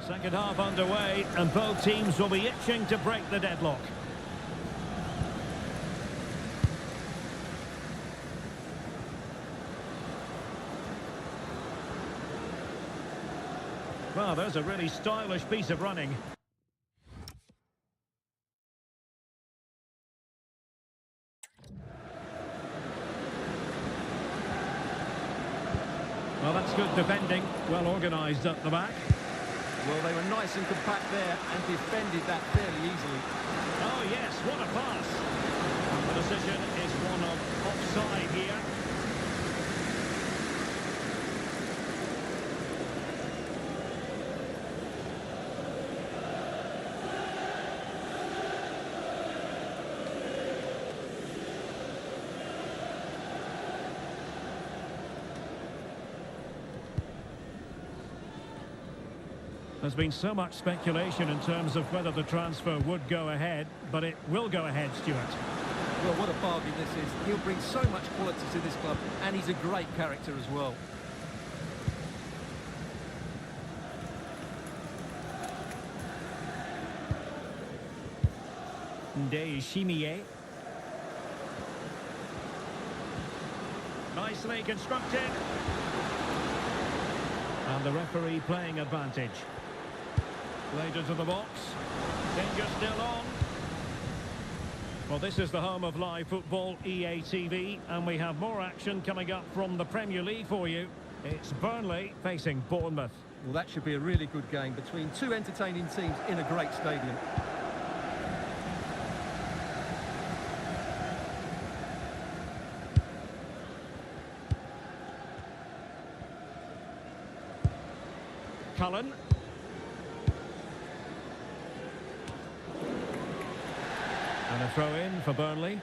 Second half underway, and both teams will be itching to break the deadlock. Well, there's a really stylish piece of running. Well, that's good defending. Well organised up the back. Well, they were nice and compact there and defended that fairly easily. Oh, yes, what a pass. The decision is one of offside here. There's been so much speculation in terms of whether the transfer would go ahead, but it will go ahead, Stuart. Well, what a bargain this is. He'll bring so much quality to this club, and he's a great character as well. Eafc. Nicely constructed. And the referee playing advantage. Played into the box. Danger still on. Well, this is the home of live football, EATV, and we have more action coming up from the Premier League for you. It's Burnley facing Bournemouth. Well, that should be a really good game between two entertaining teams in a great stadium. Cullen. And a throw-in for Burnley.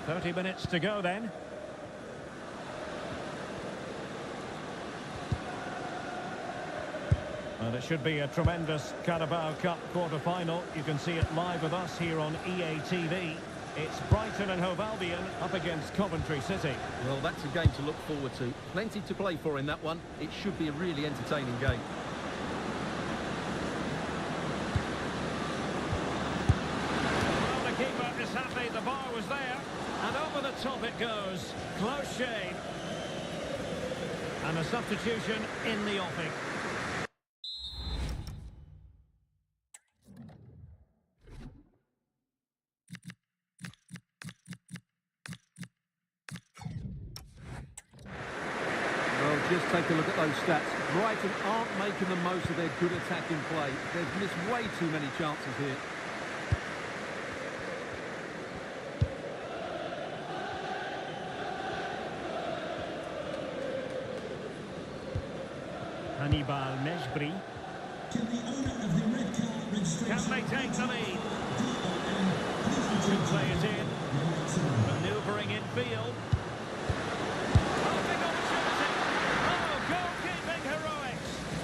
"30 minutes to go then." And it should be a tremendous Carabao Cup quarter-final. You can see it live with us here on EATV. It's Brighton and Hove Albion up against Coventry City. Well, that's a game to look forward to. Plenty to play for in that one. It should be a really entertaining game. Well, the keeper is happy the bar was there. And over the top it goes. Close shave. And a substitution in the offing. Just take a look at those stats. Brighton aren't making the most of their good attacking play. They've missed way too many chances here. Hannibal Mejbri. Can the owner of the red card registration... Can they take the lead? Could play it in. Manoeuvring in field.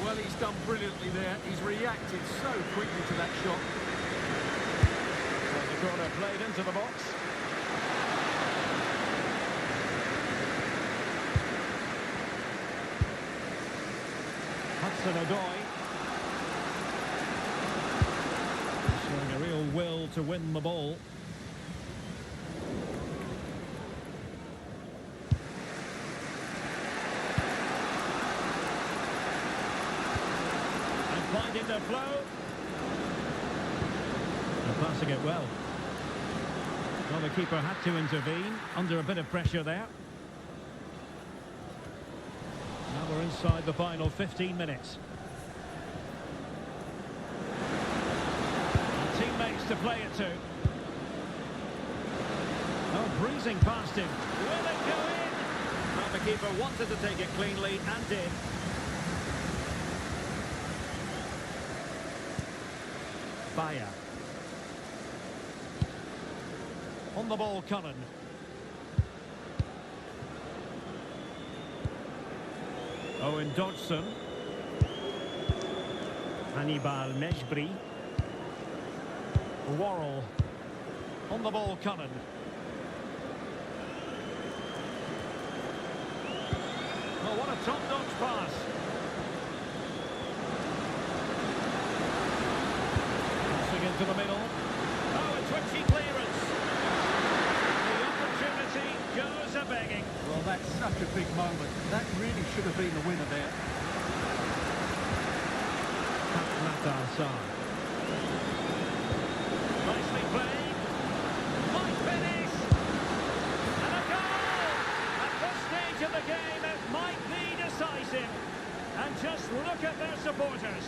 Well, he's done brilliantly there. He's reacted so quickly to that shot. So the corner played into the box. Hudson-Odoi. Showing a real will to win the ball. Finding the flow. And passing it well. Well, the keeper had to intervene under a bit of pressure there. Now we're inside the final 15 minutes. And teammates to play it to. Oh, breezing past him. Will it go in? Well, the keeper wanted to take it cleanly and did. Bayer. On the ball, Cullen. Owen Dodson. Hannibal Mejbri. Worrell. On the ball, Cullen. Oh, what a top-notch pass. Passing into the middle. Oh, a twitchy clearance. The opportunity goes a-begging. Well, that's such a big moment. That really should have been the winner there. Nicely played. Might finish. And a goal! At this stage of the game, it might be decisive. And just look at their supporters.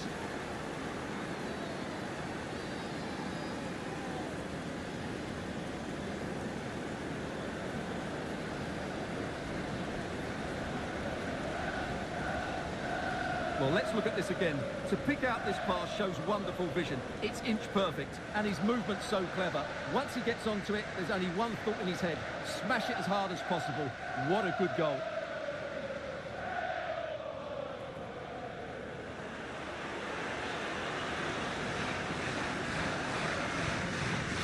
Well, let's look at this again. To pick out this pass shows wonderful vision. It's inch perfect, and his movement's so clever. Once he gets onto it, there's only one thought in his head. Smash it as hard as possible. What a good goal.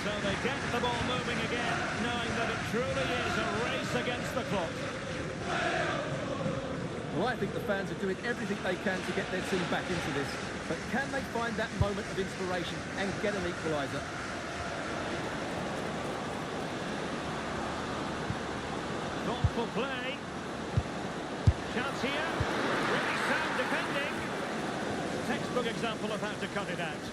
So they get the ball moving again, knowing that it truly is a race against the clock. Well, I think the fans are doing everything they can to get their team back into this. But can they find that moment of inspiration and get an equaliser? Thoughtful play. Chance here. Really sound defending. Textbook example of how to cut it out.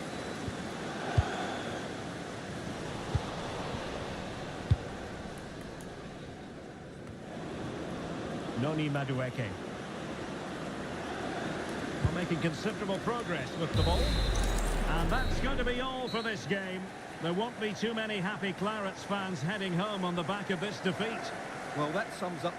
Noni Madueke. Making considerable progress with the ball. And that's going to be all for this game. There won't be too many happy Clarets fans heading home on the back of this defeat. Well, that sums up...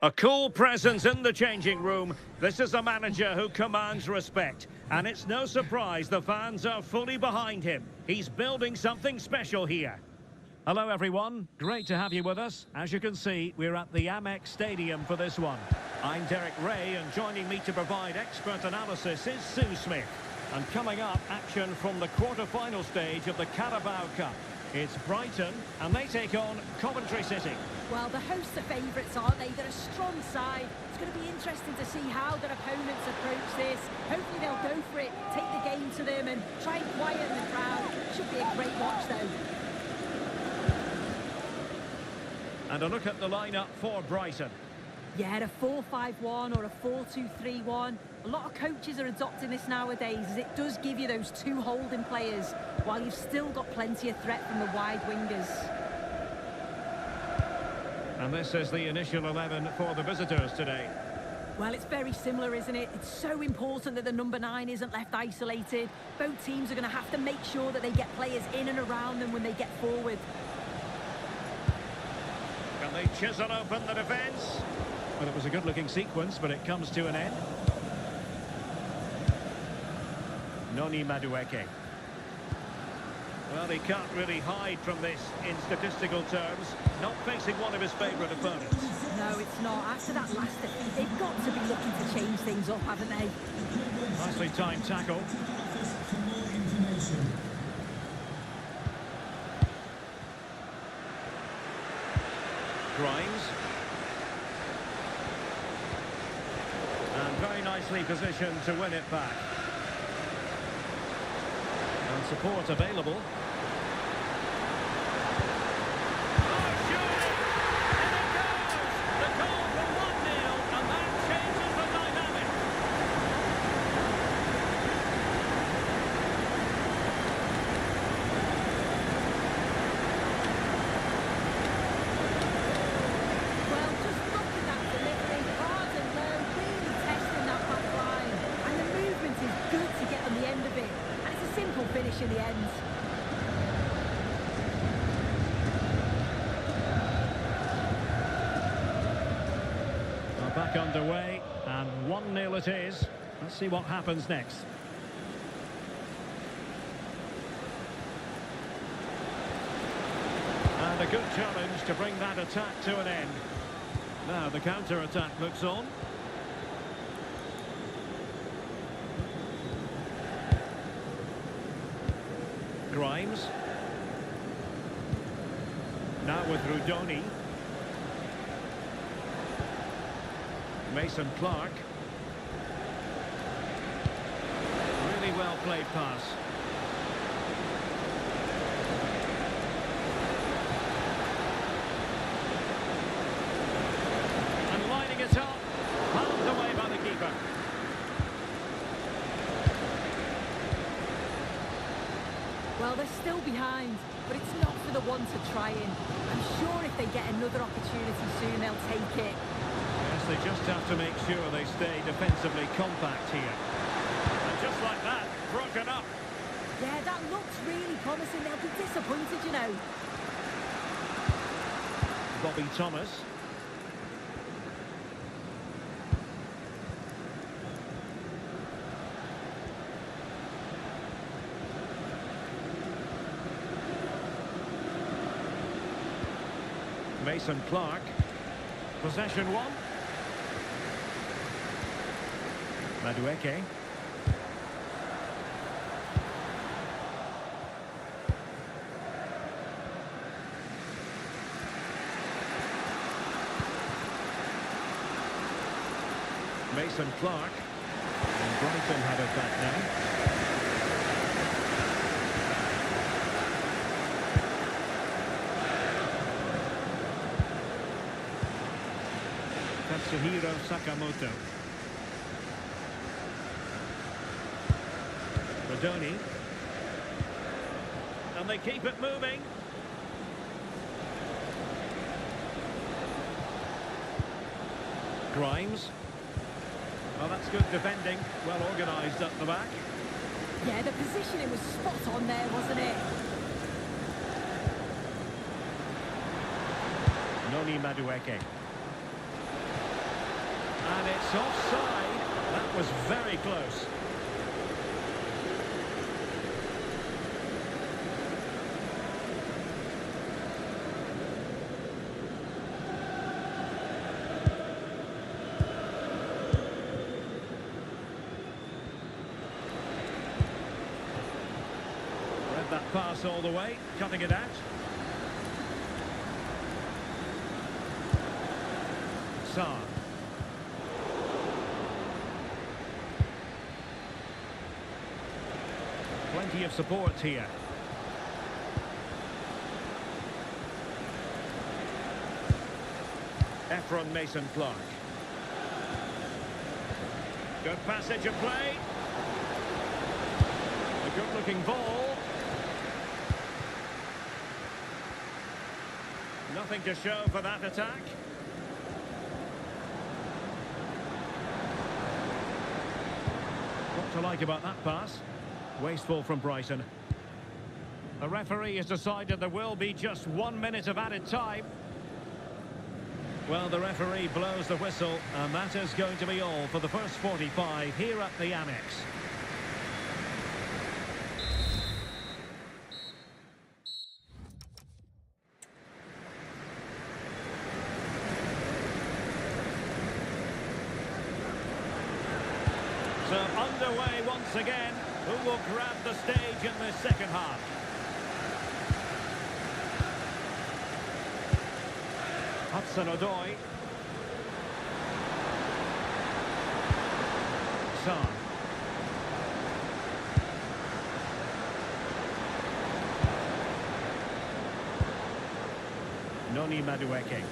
A cool presence in the changing room. This is a manager who commands respect. And it's no surprise the fans are fully behind him. He's building something special here. Hello everyone, great to have you with us. As you can see, we're at the Amex Stadium for this one. I'm Derek Ray, and joining me to provide expert analysis is Sue Smith. And coming up, action from the quarter-final stage of the Carabao Cup. It's Brighton, and they take on Coventry City. Well, the hosts are favourites, aren't they? They're a strong side. It's going to be interesting to see how their opponents approach this. Hopefully they'll go for it, take the game to them and try and quieten the crowd. Should be a great watch, though. And a look at the lineup for Brighton. Yeah, a 4-5-1 or a 4-2-3-1. A lot of coaches are adopting this nowadays, as it does give you those two holding players, while you've still got plenty of threat from the wide wingers. And this is the initial 11 for the visitors today. Well, it's very similar, isn't it? It's so important that the number 9 isn't left isolated. Both teams are going to have to make sure that they get players in and around them when they get forward. Can they chisel open the defence? Well, it was a good-looking sequence, but it comes to an end. Noni Madueke. Well, he can't really hide from this in statistical terms. Not facing one of his favourite opponents. No, it's not. After that last defeat, they've got to be looking to change things up, haven't they? Nicely timed tackle. For more information. Grimes. And very nicely positioned to win it back. And support available. Finish in the end. Well, back underway, and 1-0 it is. Let's see what happens next. And a good challenge to bring that attack to an end. Now the counter-attack looks on. Grimes. Now with Rudoni. Mason Clark. Really well played pass. And lining it up. Palmed away by the keeper. Well, they're still behind, but it's not for the want of trying. I'm sure if they get another opportunity soon, they'll take it. Yes, they just have to make sure they stay defensively compact here. And just like that, broken up. Yeah, that looks really promising. They'll be disappointed, you know. Bobby Thomas. Mason Clark. Possession one. Madueke. Mason Clark. And Brighton have it back now. Katsuhiro Sakamoto. Rodoni. And they keep it moving. Grimes. Well, that's good defending. Well organised up the back. Yeah, the positioning was spot on there, wasn't it? Noni Madueke. And it's offside. That was very close. Read that pass all the way, cutting it out. Sarr. Plenty of support here. Efron Mason Clark. Good passage of play. A good-looking ball. Nothing to show for that attack. What to like about that pass? Wasteful from Brighton. The referee has decided there will be just 1 minute of added time. Well, the referee blows the whistle, and that is going to be all for the first 45 here at the Amex. So underway once again. Who will grab the stage in the second half? Hudson-Odoi. Son. Noni Madueke.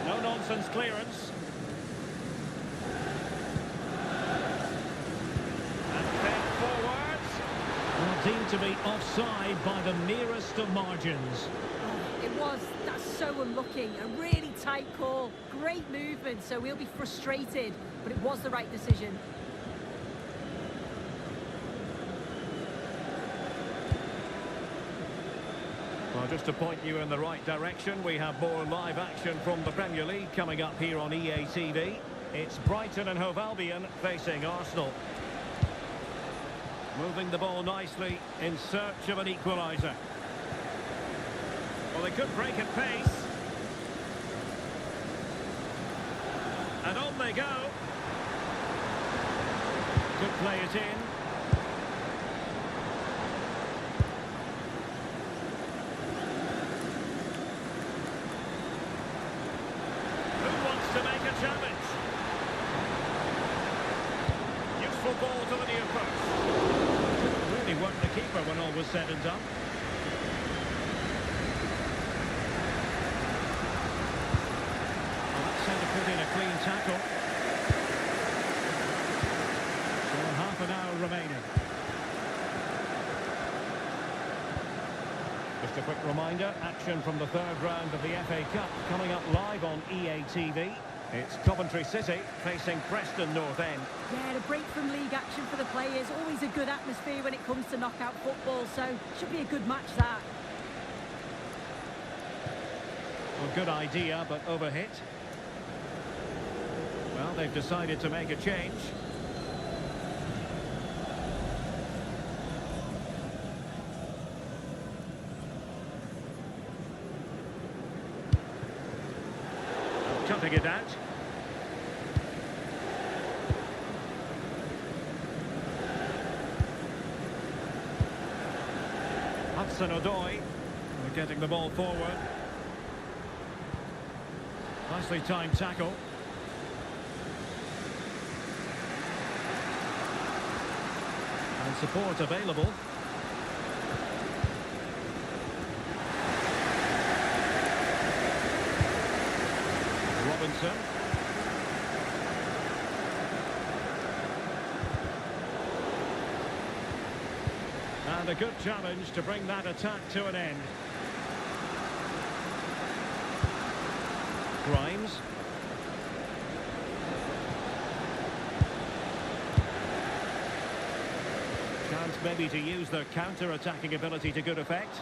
No-nonsense clearance. And then forwards. Well, deemed to be offside by the nearest of margins. It was. That's so unlucky. A really tight call. Great movement, so we'll be frustrated. But it was the right decision. Well, just to point you in the right direction, we have more live action from the Premier League coming up here on EA TV. It's Brighton and Hove Albion facing Arsenal. Moving the ball nicely in search of an equaliser. Well, they could break at pace. And on they go. Could play it in. To make a challenge. Useful ball to the near post. Really worked the keeper when all was said and done. Well, that's to put in a clean tackle. So half an hour remaining. Just a quick reminder, action from the third round of the FA Cup coming up live on EA TV. It's Coventry City facing Preston North End. Yeah, a break from league action for the players. Always a good atmosphere when it comes to knockout football, so should be a good match, that. Well, good idea, but overhit. Well, they've decided to make a change. Cutting it out. Hudson-Odoi. They're getting the ball forward. Nicely timed tackle. And support available. Robinson. And a good challenge to bring that attack to an end. Grimes. Chance maybe to use their counter-attacking ability to good effect.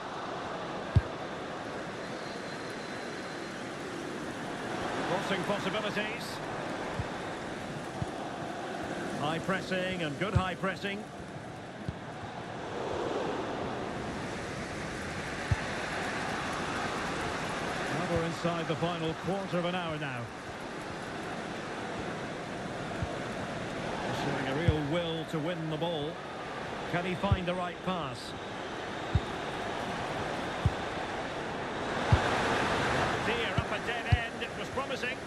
Crossing possibilities. High pressing and good high pressing. Well, we're inside the final quarter of an hour now. Showing a real will to win the ball. Can he find the right pass? Dear, up a dead end. It was promising.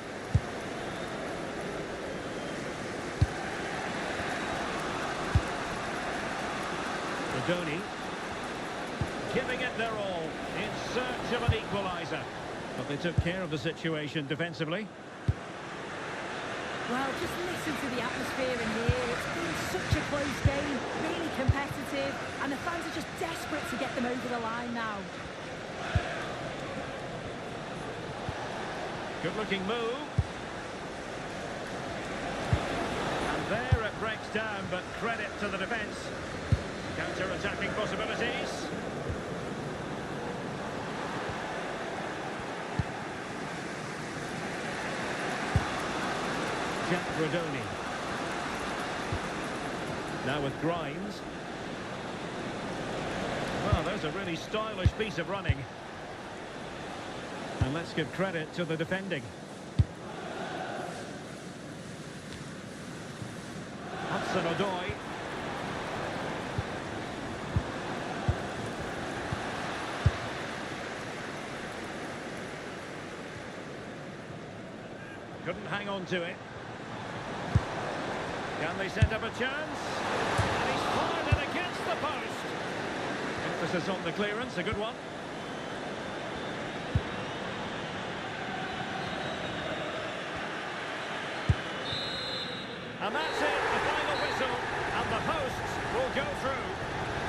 Rodoni. Giving it their all in search of an equaliser. But they took care of the situation defensively. Well, just listen to the atmosphere in here. It's been such a close game, really competitive, and the fans are just desperate to get them over the line now. Good-looking move. And there it breaks down, but credit to the defence. Counter-attacking possibilities. Rodoni. Now with Grimes. Well, there's a really stylish piece of running. And let's give credit to the defending. Hudson-Odoi. Couldn't hang on to it. Can they set up a chance? And he's fired it against the post. Emphasis on the clearance, a good one. And that's it, the final whistle, and the posts will go through.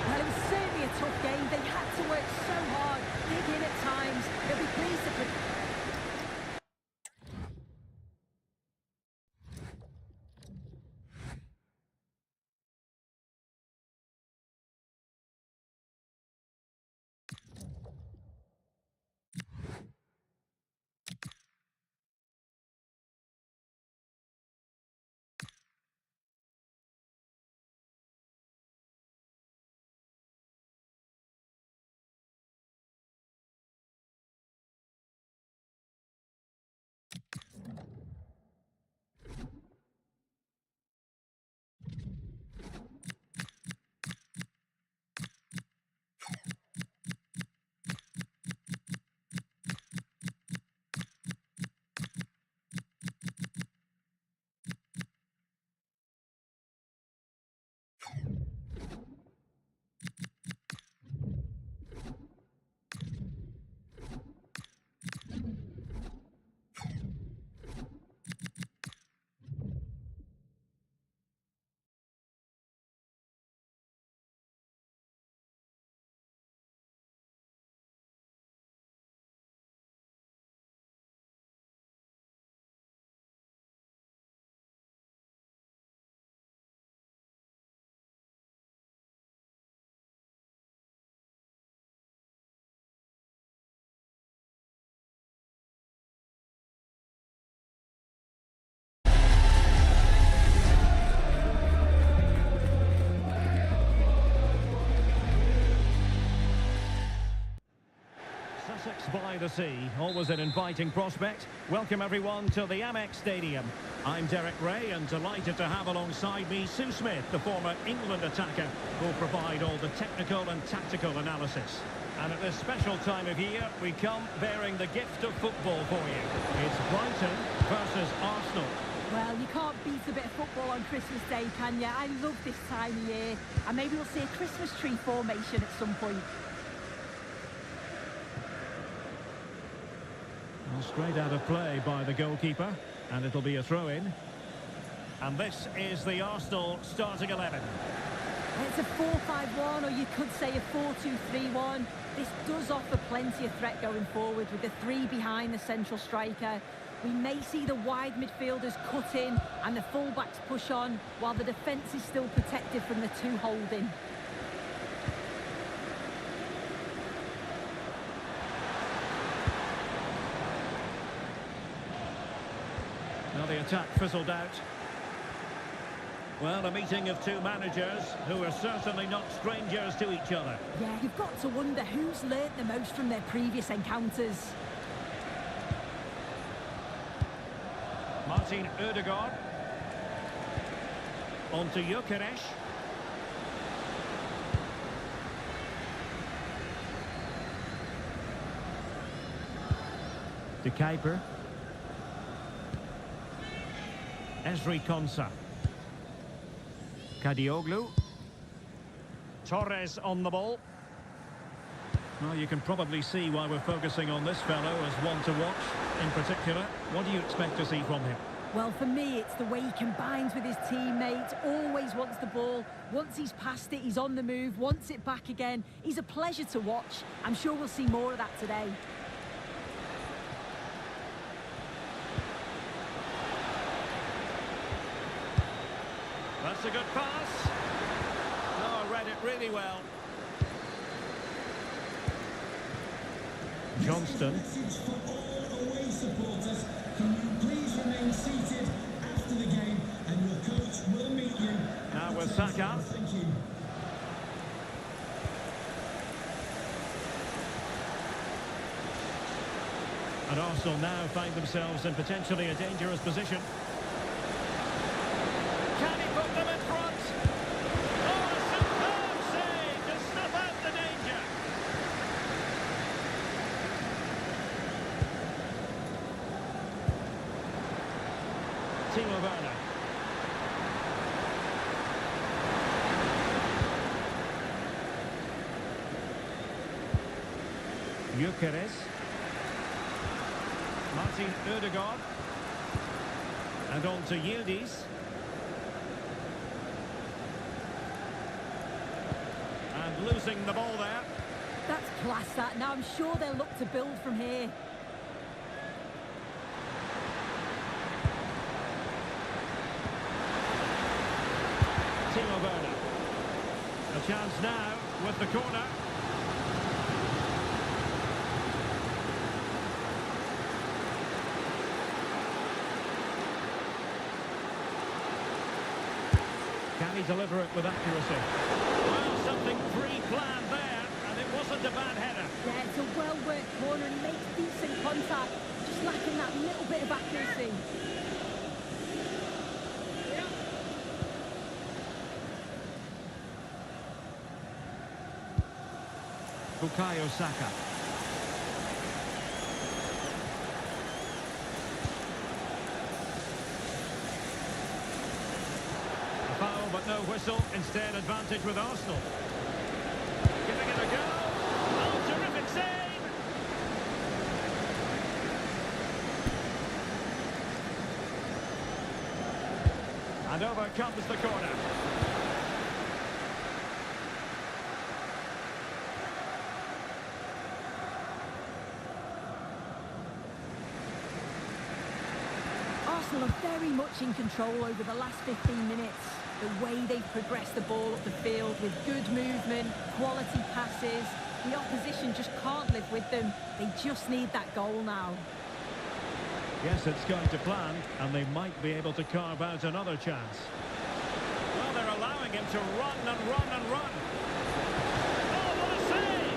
Well, it was certainly a tough game. They had to work so hard, dig in at times. They'll be pleased to... By the sea, always an inviting prospect. Welcome everyone to the Amex Stadium. I'm Derek Ray and delighted to have alongside me Sue Smith, the former England attacker, who'll provide all the technical and tactical analysis. And at this special time of year, we come bearing the gift of football for you. It's Brighton versus Arsenal. Well, you can't beat a bit of football on Christmas Day, can you? I love this time of year. And maybe we'll see a Christmas tree formation at some point. Well, straight out of play by the goalkeeper, and it'll be a throw-in. And this is the Arsenal starting 11. It's a 4-5-1, or you could say a 4-2-3-1. This does offer plenty of threat going forward with the three behind the central striker. We may see the wide midfielders cut in and the full-backs push on, while the defence is still protected from the two holding. Now the attack fizzled out. Well, a meeting of two managers who are certainly not strangers to each other. Yeah, you've got to wonder who's learnt the most from their previous encounters. Martin Ødegaard. On to Gyökeres. De Kuiper. Ezri Konsa. Kadioglu. Torres on the ball. Well, you can probably see why we're focusing on this fellow as one to watch in particular. What do you expect to see from him? Well, for me, it's the way he combines with his teammates, always wants the ball. Once he's passed it, he's on the move, wants it back again. He's a pleasure to watch. I'm sure we'll see more of that today. That's a good pass. Oh, read it really well. Johnston. Message for all away supporters. Can you please remain seated after the game, and your coach will meet you. Now with Saka. Thank you. And Arsenal now find themselves in potentially a dangerous position. Can he put them in front? Oh, a superb save to snuff out the danger. Gyökeres. Martin Ødegaard. And on to Yildiz. And losing the ball there. That's class, that. Now I'm sure they'll look to build from here. Timo Werner. A chance now with the corner. Can he deliver it with accuracy? Well, something pre-planned there, and it wasn't a bad header. Yeah, it's a well-worked corner and he makes decent contact. Just lacking that little bit of accuracy. Bukayo Saka. A foul, but no whistle. Instead, advantage with Arsenal. Giving it a go. Oh, terrific save! And over comes the corner. Arsenal are very much in control over the last 15 minutes. The way they've progressed the ball up the field with good movement, quality passes. The opposition just can't live with them. They just need that goal now. Yes, it's going to plan, and they might be able to carve out another chance. Well, they're allowing him to run and run and run. Oh, what a save!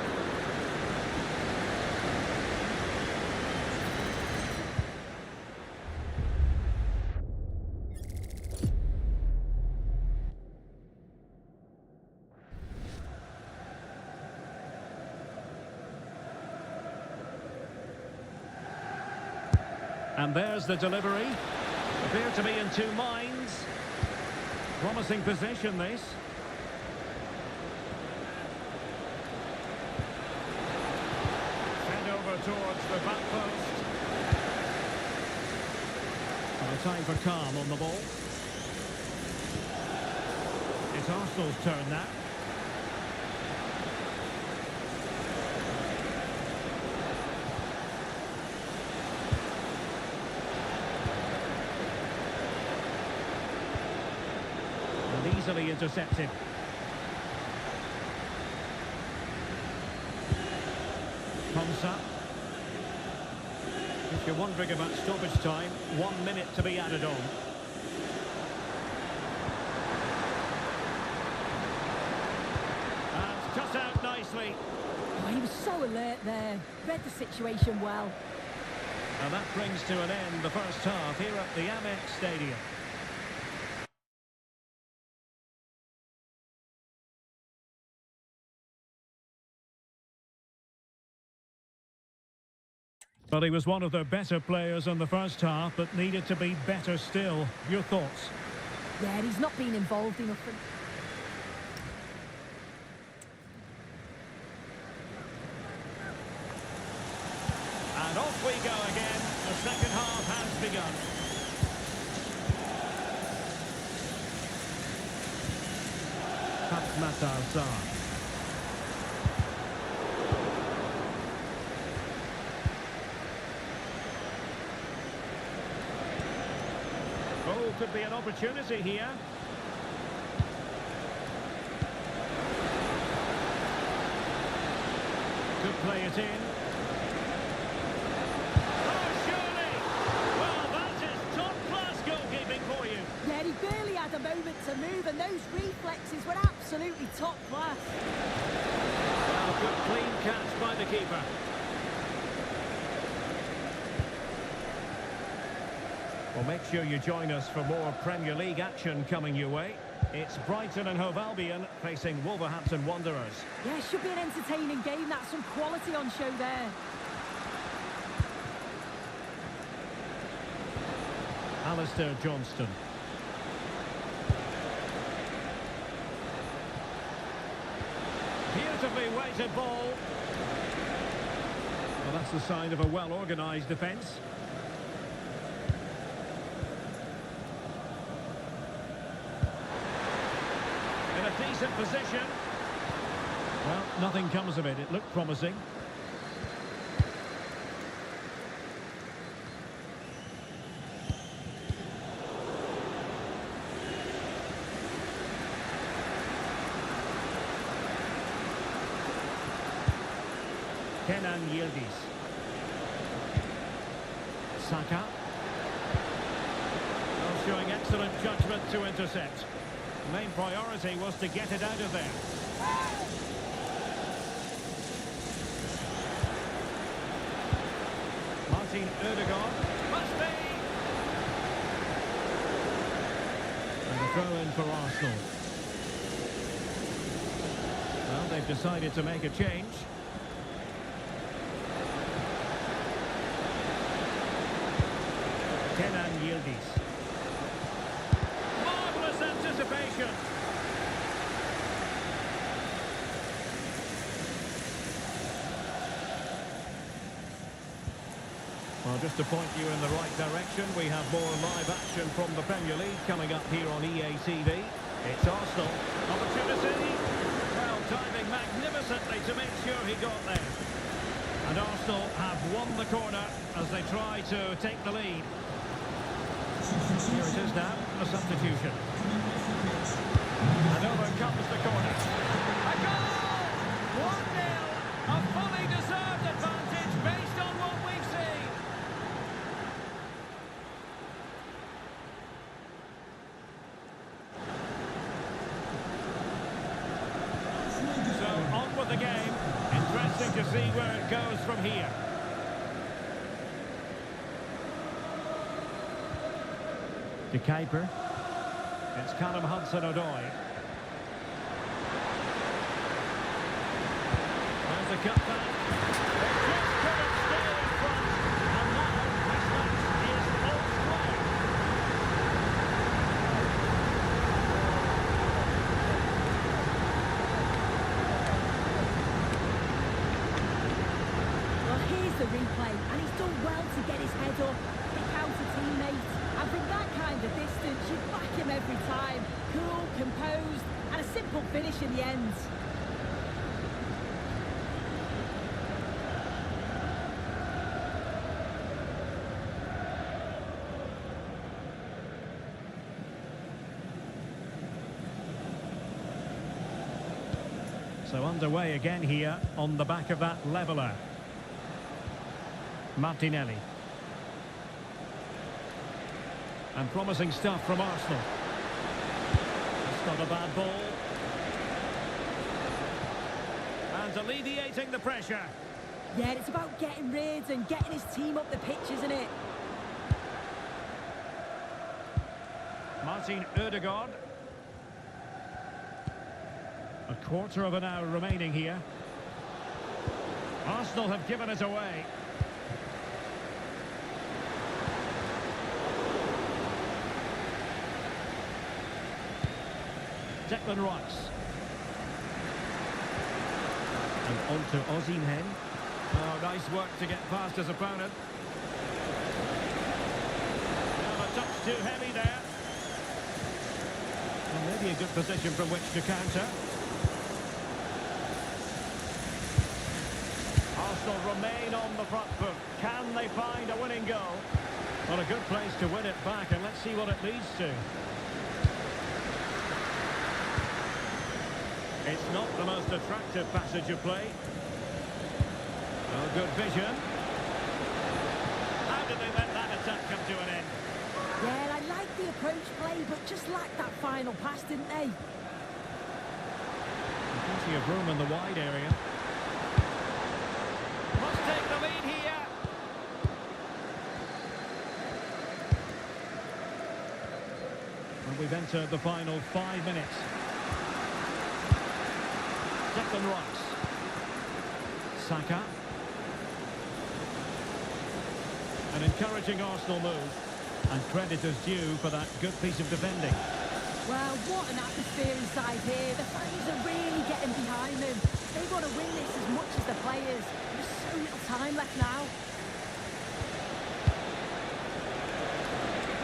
And there's the delivery. Appear to be in two minds. Promising possession, this. Sent over towards the back post. A time for calm on the ball. It's Arsenal's turn now. Easily intercepted. Konsa. If you're wondering about stoppage time, 1 minute to be added on. And cut out nicely. Oh, he was so alert there. Read the situation well. And that brings to an end the first half here at the Amex Stadium. Well, he was one of the better players in the first half, but needed to be better still. Your thoughts? Yeah, he's not been involved enough. And off we go again. The second half has begun. Matar Sarr. Oh, could be an opportunity here. Could play it in. Oh, surely! Well, that is top-class goalkeeping for you. Yeah, he barely had a moment to move, and those reflexes were absolutely top class. Well, good clean catch by the keeper. Well, make sure you join us for more Premier League action coming your way. It's Brighton and Hove Albion facing Wolverhampton Wanderers. Yeah, it should be an entertaining game. That's some quality on show there. Alistair Johnston. Beautifully weighted ball. Well, that's the sign of a well-organised defence. In a decent position. Well, nothing comes of it. It looked promising. Kenan Yildiz. Saka. Well, showing excellent judgment to intercept. The main priority was to get it out of there. Martin Ødegaard. Must be! And a throw in for Arsenal. Well, they've decided to make a change. Kenan Yildiz. Marvellous anticipation. Well, just to point you in the right direction, we have more live action from the Premier League coming up here on EATV. It's Arsenal. Opportunity. Well, diving magnificently to make sure he got there. And Arsenal have won the corner as they try to take the lead. Here it is now, a substitution. And over comes the corner. A goal! 1-0! A fully deserved advantage based on what we've seen. So, on with the game. Interesting to see where it goes from here. De Kuiper. It's Callum Hudson-Odoi. There's a cutback. They just couldn't stay in front. And now this match is all square. Well, here's the replay, and he's done well to get his head up, pick out a teammate. And from that kind of distance, you back him every time. Cool, composed, and a simple finish in the end. So underway again here on the back of that leveller. Martinelli. And promising stuff from Arsenal. That's not a bad ball. And alleviating the pressure. Yeah, it's about getting rid and getting his team up the pitch, isn't it? Martin Ødegaard. A quarter of an hour remaining here. Arsenal have given it away. Declan Rice. And on to Osimhen. Oh, nice work to get past his opponent. Now a touch too heavy there. Well, maybe a good position from which to counter. Arsenal remain on the front foot. Can they find a winning goal? Well, a good place to win it back, and let's see what it leads to. It's not the most attractive passage of play. Oh, good vision. How did they let that attack come to an end? Yeah, I like the approach play, but just lacked that final pass, didn't they? Plenty of room in the wide area. Must take the lead here. And we've entered the final 5 minutes. Declan Rice. Saka. An encouraging Arsenal move. And credit is due for that good piece of defending. Well, what an atmosphere inside here. The fans are really getting behind them. They want to win this as much as the players. There's so so little time left now.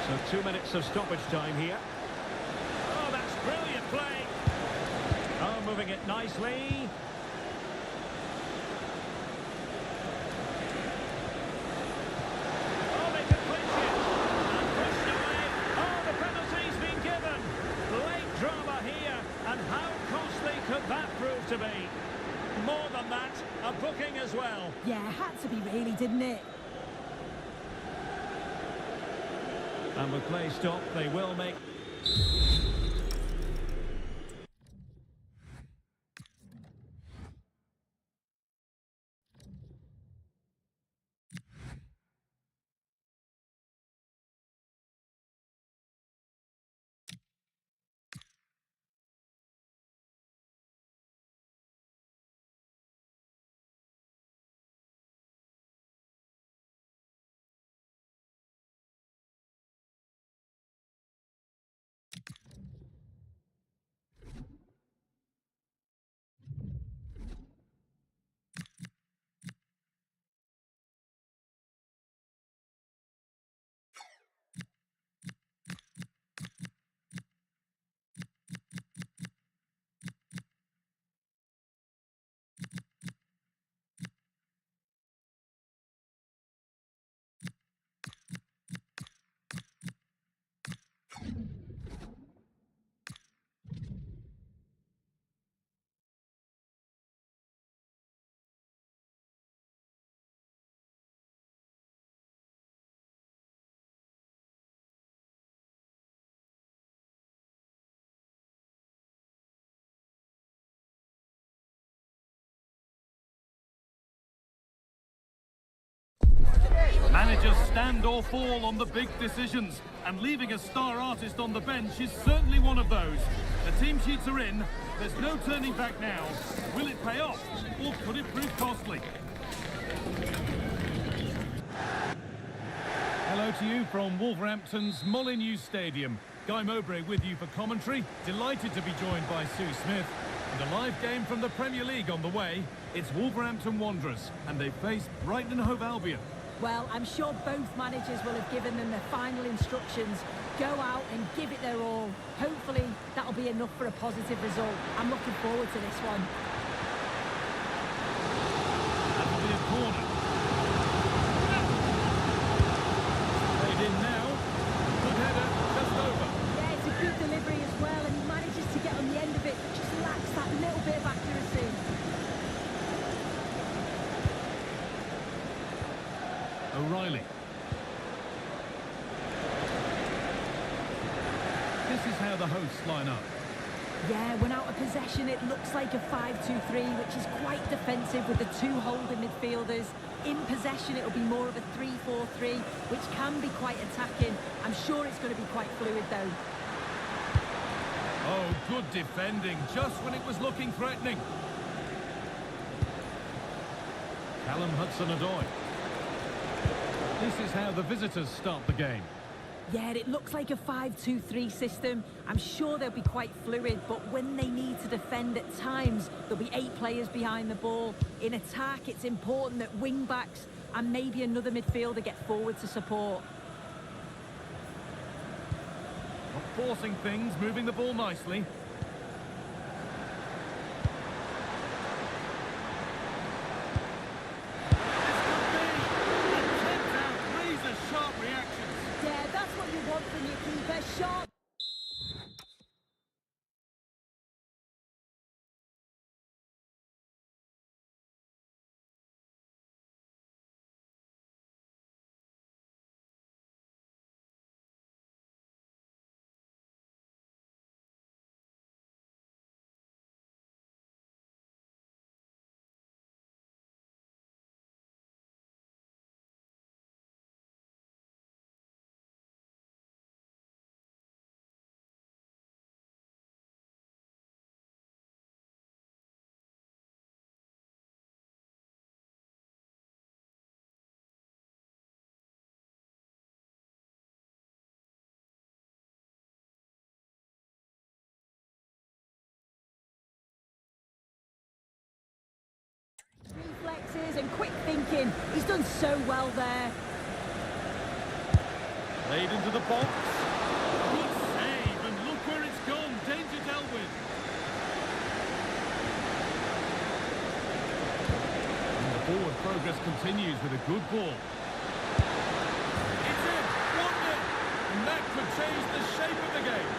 So 2 minutes of stoppage time here. Oh, that's brilliant play. Oh, moving it nicely. Oh, they can clinch it. And pushed away. Oh, the penalty's been given. Late drama here. And how costly could that prove to be? More than that, a booking as well. Yeah, had to be really, didn't it? And with play stopped, they will make... Managers stand or fall on the big decisions, and leaving a star artist on the bench is certainly one of those. The team sheets are in, there's no turning back now. Will it pay off, or could it prove costly? Hello to you from Wolverhampton's Molineux Stadium. Guy Mowbray with you for commentary. Delighted to be joined by Sue Smith. And a live game from the Premier League on the way. It's Wolverhampton Wanderers, and they face Brighton and Hove Albion. Well, I'm sure both managers will have given them their final instructions. Go out and give it their all. Hopefully, that'll be enough for a positive result. I'm looking forward to this one. That'll be a corner. Played in now. Good header, just over. Yeah, it's a good delivery as well, and he manages to get on the end of it, but just lacks that little bit of accuracy. O'Reilly. This is how the hosts line up. Yeah, when out of possession, it looks like a 5-2-3, which is quite defensive with the two holding midfielders. In possession, it'll be more of a 3-4-3, which can be quite attacking. I'm sure it's going to be quite fluid, though. Oh, good defending, just when it was looking threatening. Callum Hudson-Odoi. This is how the visitors start the game. Yeah, it looks like a 5-2-3 system. I'm sure they'll be quite fluid, but when they need to defend at times, there'll be 8 players behind the ball. In attack, it's important that wing-backs and maybe another midfielder get forward to support. Not forcing things, moving the ball nicely. Yeah, that's what you want from your keeper. Sharp. and quick thinking. He's done so well there. Played into the box. Good save, and look where it's gone. Danger dealt with. And the forward progress continues with a good ball. It's in, 1-0, and that could change the shape of the game.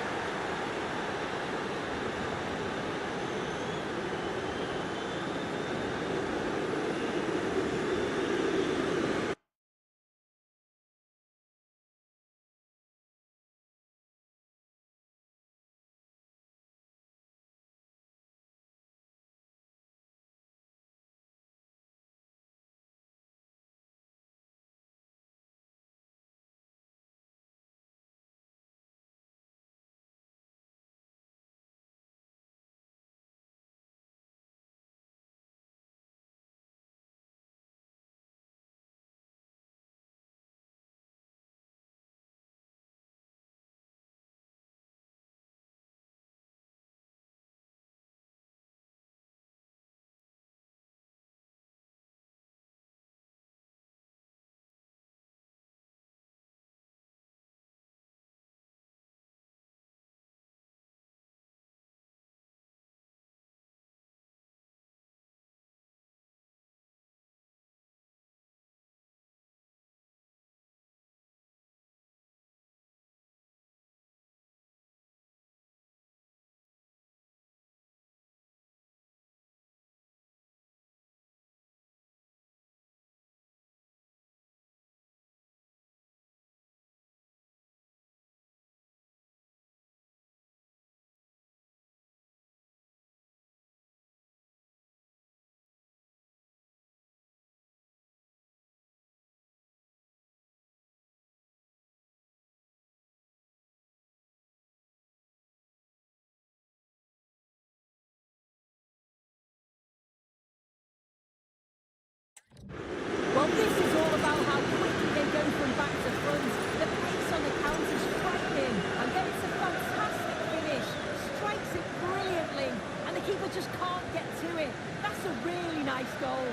Well, this is all about how quickly they go from back to front. The pace on the counter's frightening, and then it's a fantastic finish. Strikes it brilliantly, and the keeper just can't get to it. That's a really nice goal.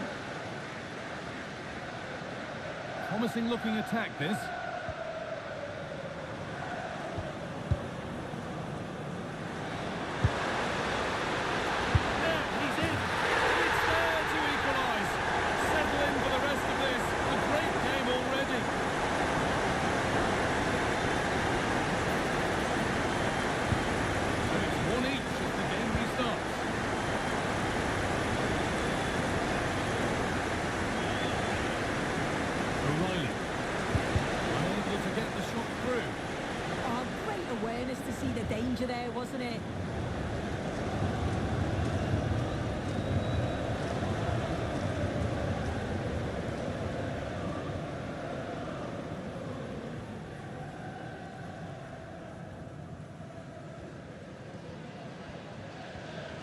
Promising looking attack, this. To see the danger there, wasn't it?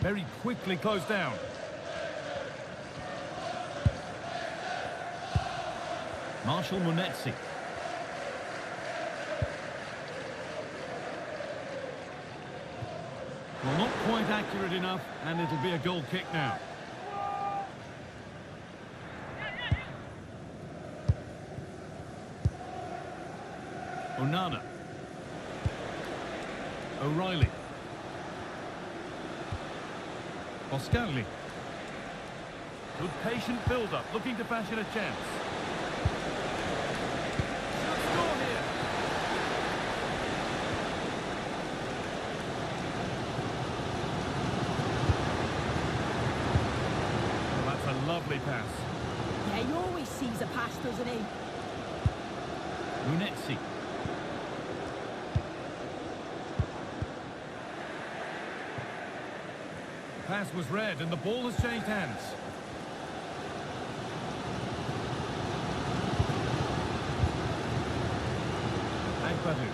Very quickly closed down. Marshall Munetsi. Well, not quite accurate enough, and it'll be a goal kick now. Onana. O'Reilly. Boscagli. Good patient build-up, looking to fashion a chance. Should score here. Well, that's a lovely pass. Yeah, he always sees a pass, doesn't he? Munetsi. Pass was read and the ball has changed hands. Agbadu.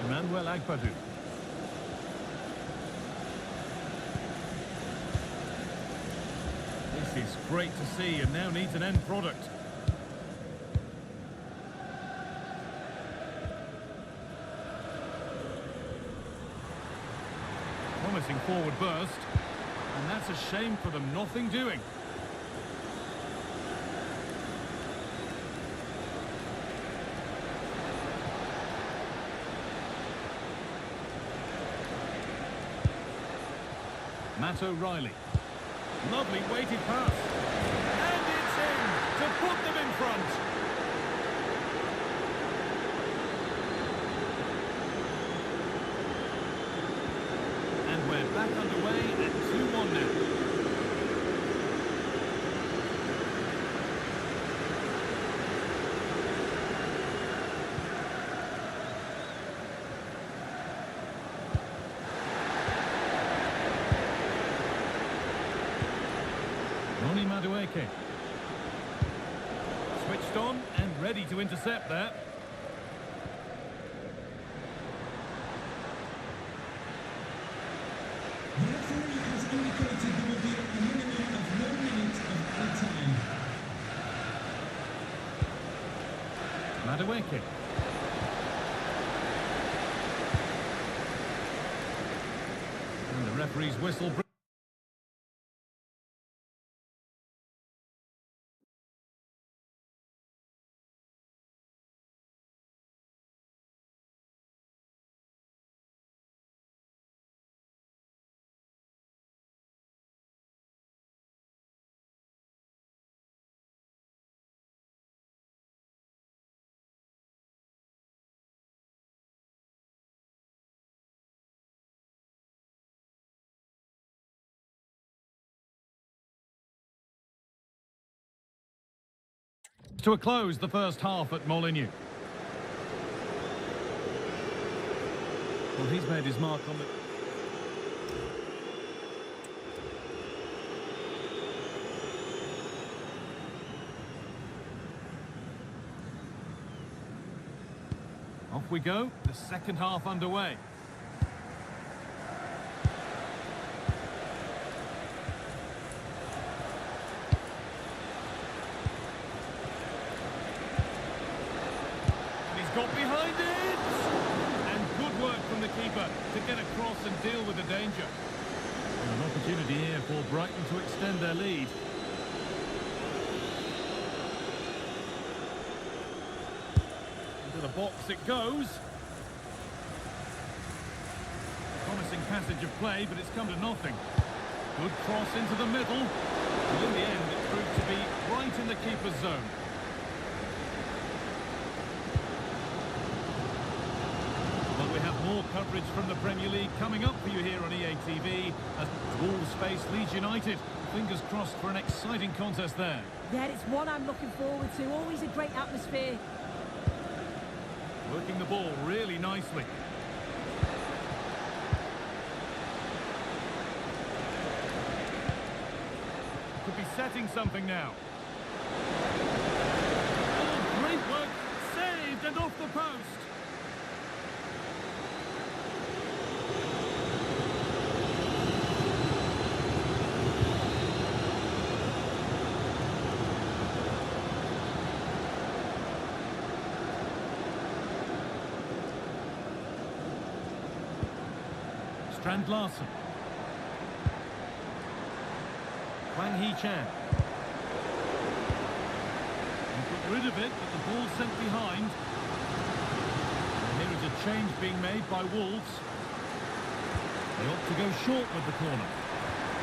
Emmanuel Agbadu. This is great to see and now needs an end product. promising forward burst. And that's a shame for them, nothing doing. Matt O'Reilly. Lovely weighted pass. And it's in to put them in front. And we're back underway at 2-1 now. Madueke. Switched on and ready to intercept that. The referee has indicated there will be a minimum of 1 minute of added time. Madueke. And the referee's whistle. To a close the first half at Molineux. Well, he's made his mark on the... Off we go, the second half underway. Got behind it! And good work from the keeper to get across and deal with the danger. An opportunity here for Brighton to extend their lead. Into the box it goes. Promising passage of play, but it's come to nothing. Good cross into the middle. And in the end, it proved to be right in the keeper's zone. More coverage from the Premier League coming up for you here on EA TV as Wolves face Leeds United. Fingers crossed for an exciting contest there. Yeah, it's one I'm looking forward to. Always a great atmosphere. Working the ball really nicely. Could be setting something now. Oh, great work. Saved and off the post. Strand Larsen. Wang Hee-chan. Got rid of it, but the ball sent behind. And here is a change being made by Wolves. They opt to go short with the corner.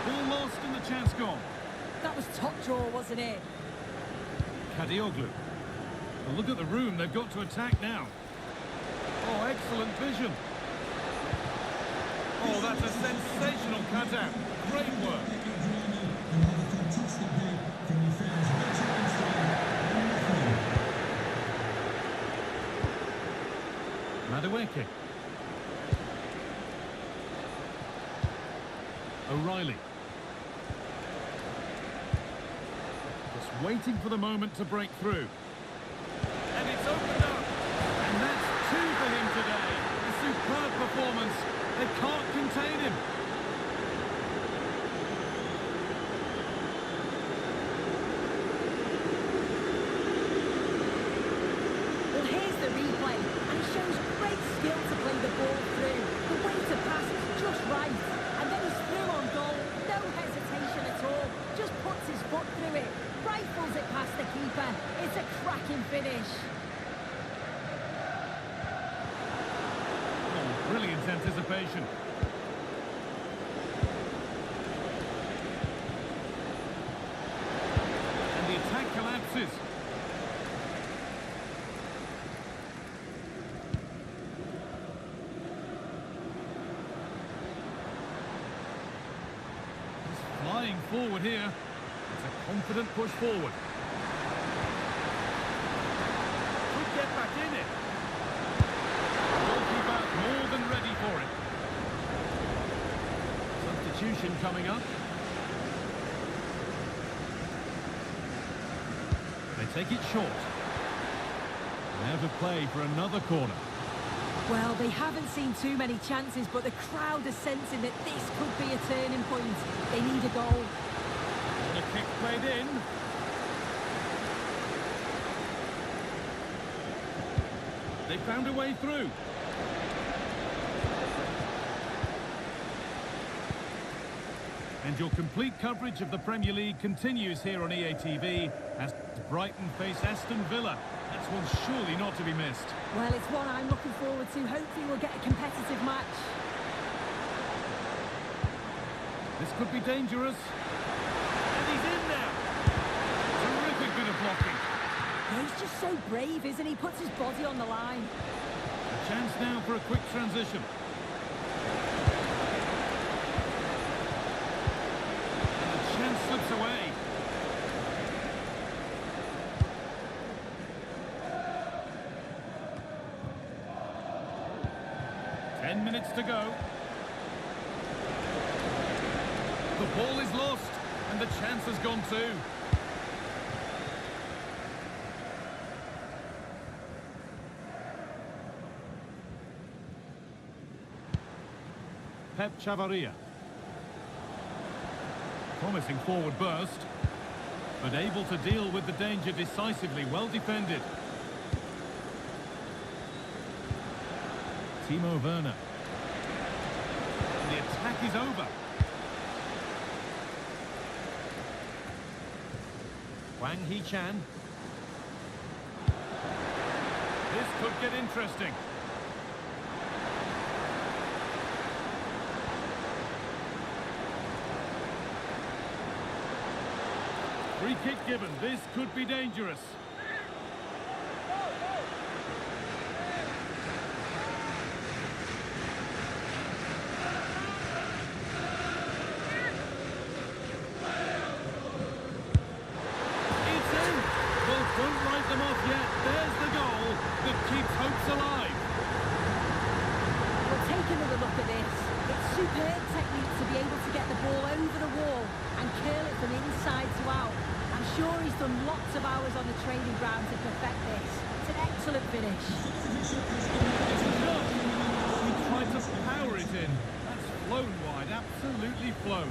Ball lost and the chance gone. That was top draw, wasn't it? Kadioglu. Well, look at the room they've got to attack now. Oh, excellent vision. Oh, that's a sensational cutout. Great work. Madueke. O'Reilly. Just waiting for the moment to break through. And it's opened up. And that's two for him today. A superb performance. They can't contain him. Well, here's the replay, and it shows great skill to play the ball through. The way to pass is just right, and then anticipation. And the attack collapses. Flying forward here. It's a confident push forward. Could get back in it. Goalkeeper more than ready for it. Substitution coming up. They take it short. And out of play for another corner. Well, they haven't seen too many chances, but the crowd are sensing that this could be a turning point. They need a goal. And a kick played in. They found a way through. And your complete coverage of the Premier League continues here on EATV as Brighton face Aston Villa. That's one surely not to be missed. Well, it's one I'm looking forward to. Hopefully we'll get a competitive match. This could be dangerous. And he's in now. Terrific bit of blocking. Yeah, he's just so brave, isn't he? Puts his body on the line. A chance now for a quick transition. And the chance slips away. Minutes to go. The ball is lost, and the chance has gone too. Pep Chavaria. Promising forward burst, but able to deal with the danger decisively. Well defended. Timo Werner. The attack is over. Wang Hee-chan. This could get interesting. Free kick given. This could be dangerous. Don't write them off yet. There's the goal that keeps hopes alive. We'll take another look at this. It's superb technique to be able to get the ball over the wall and curl it from inside to out. I'm sure he's done lots of hours on the training ground to perfect this. It's an excellent finish. It's a shot. He tried to power it in. That's flown wide, absolutely flown.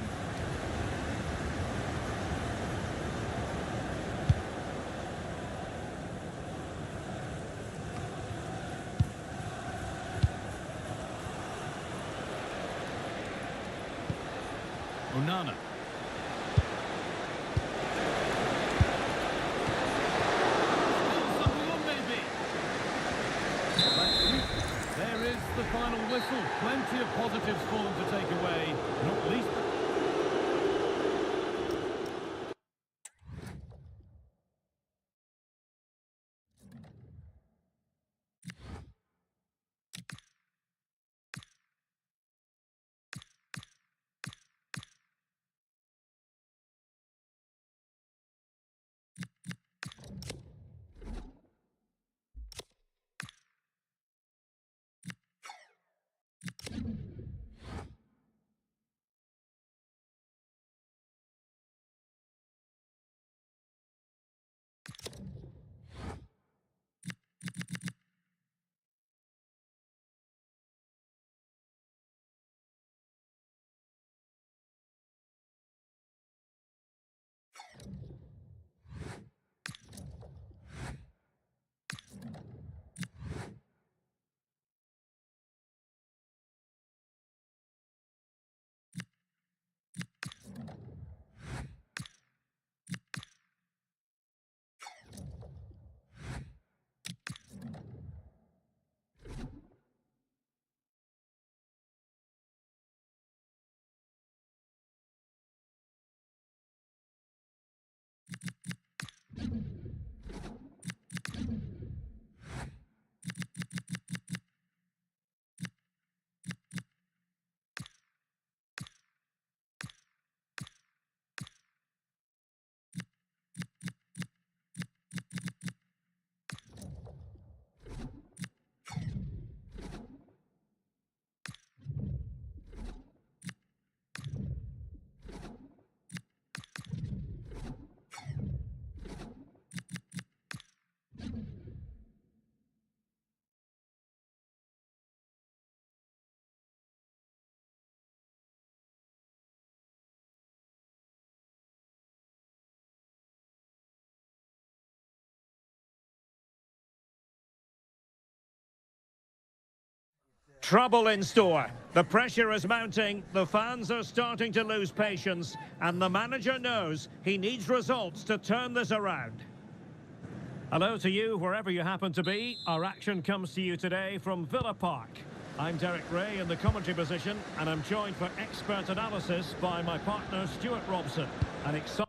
Onana. Something on maybe. There is the final whistle. Plenty of positives for them to take away, not least Trouble in store. The pressure is mounting, the fans are starting to lose patience, and the manager knows he needs results to turn this around. Hello to you, wherever you happen to be. Our action comes to you today from Villa Park. I'm Derek Ray in the commentary position, and I'm joined for expert analysis by my partner Stuart Robson. An exciting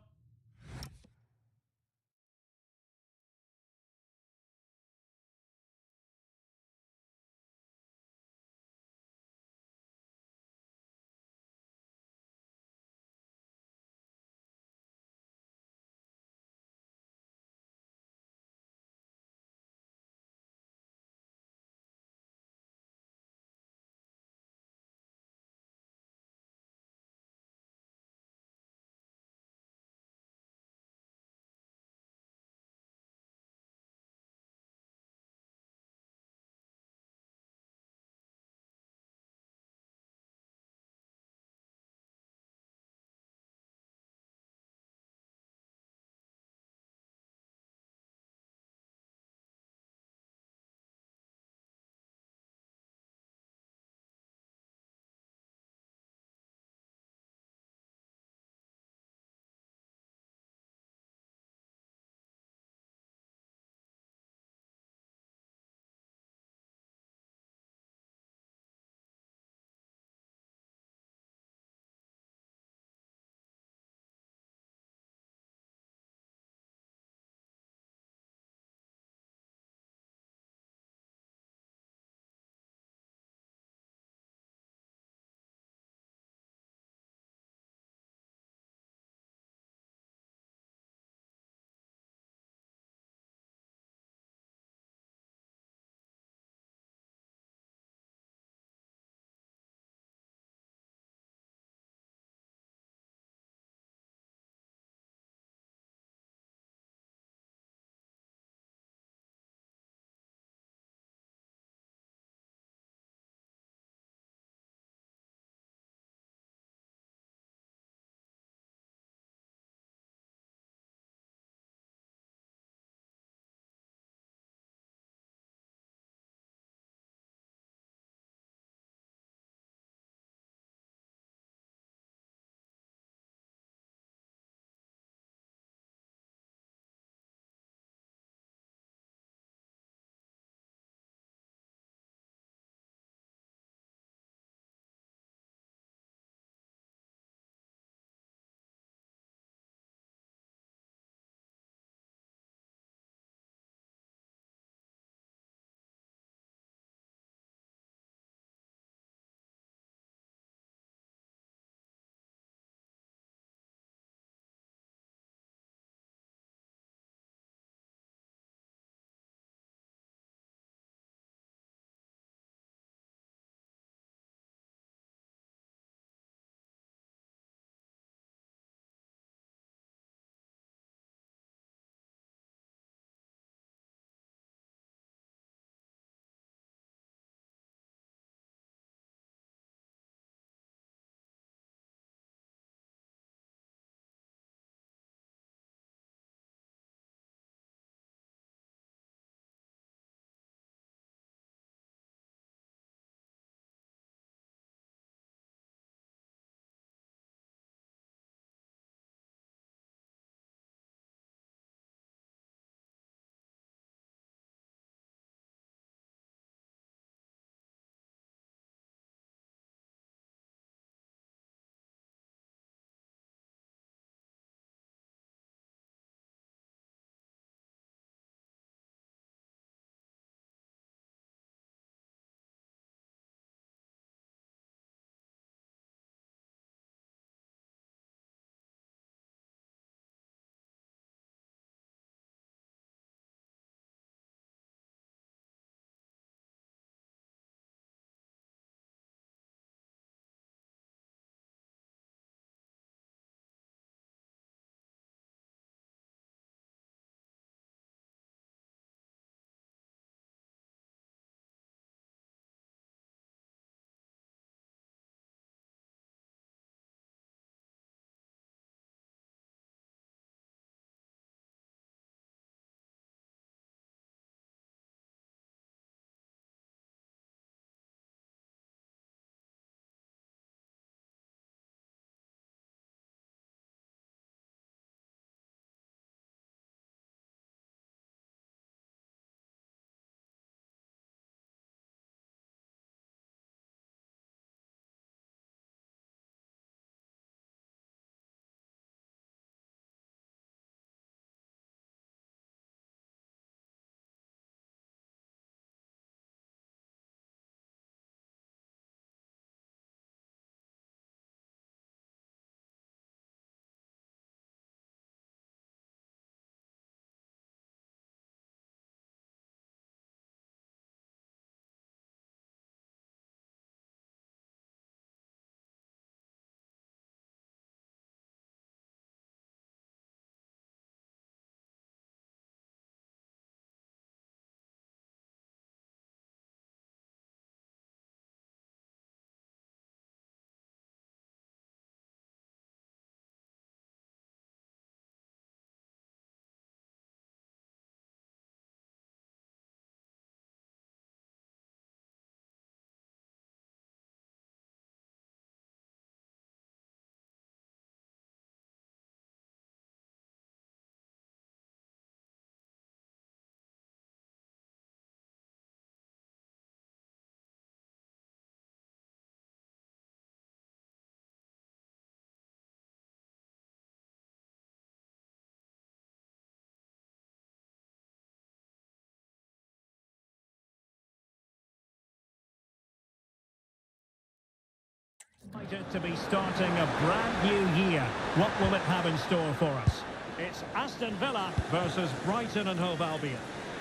Excited to be starting a brand new year. What will it have in store for us? It's Aston Villa versus Brighton and Hove Albion.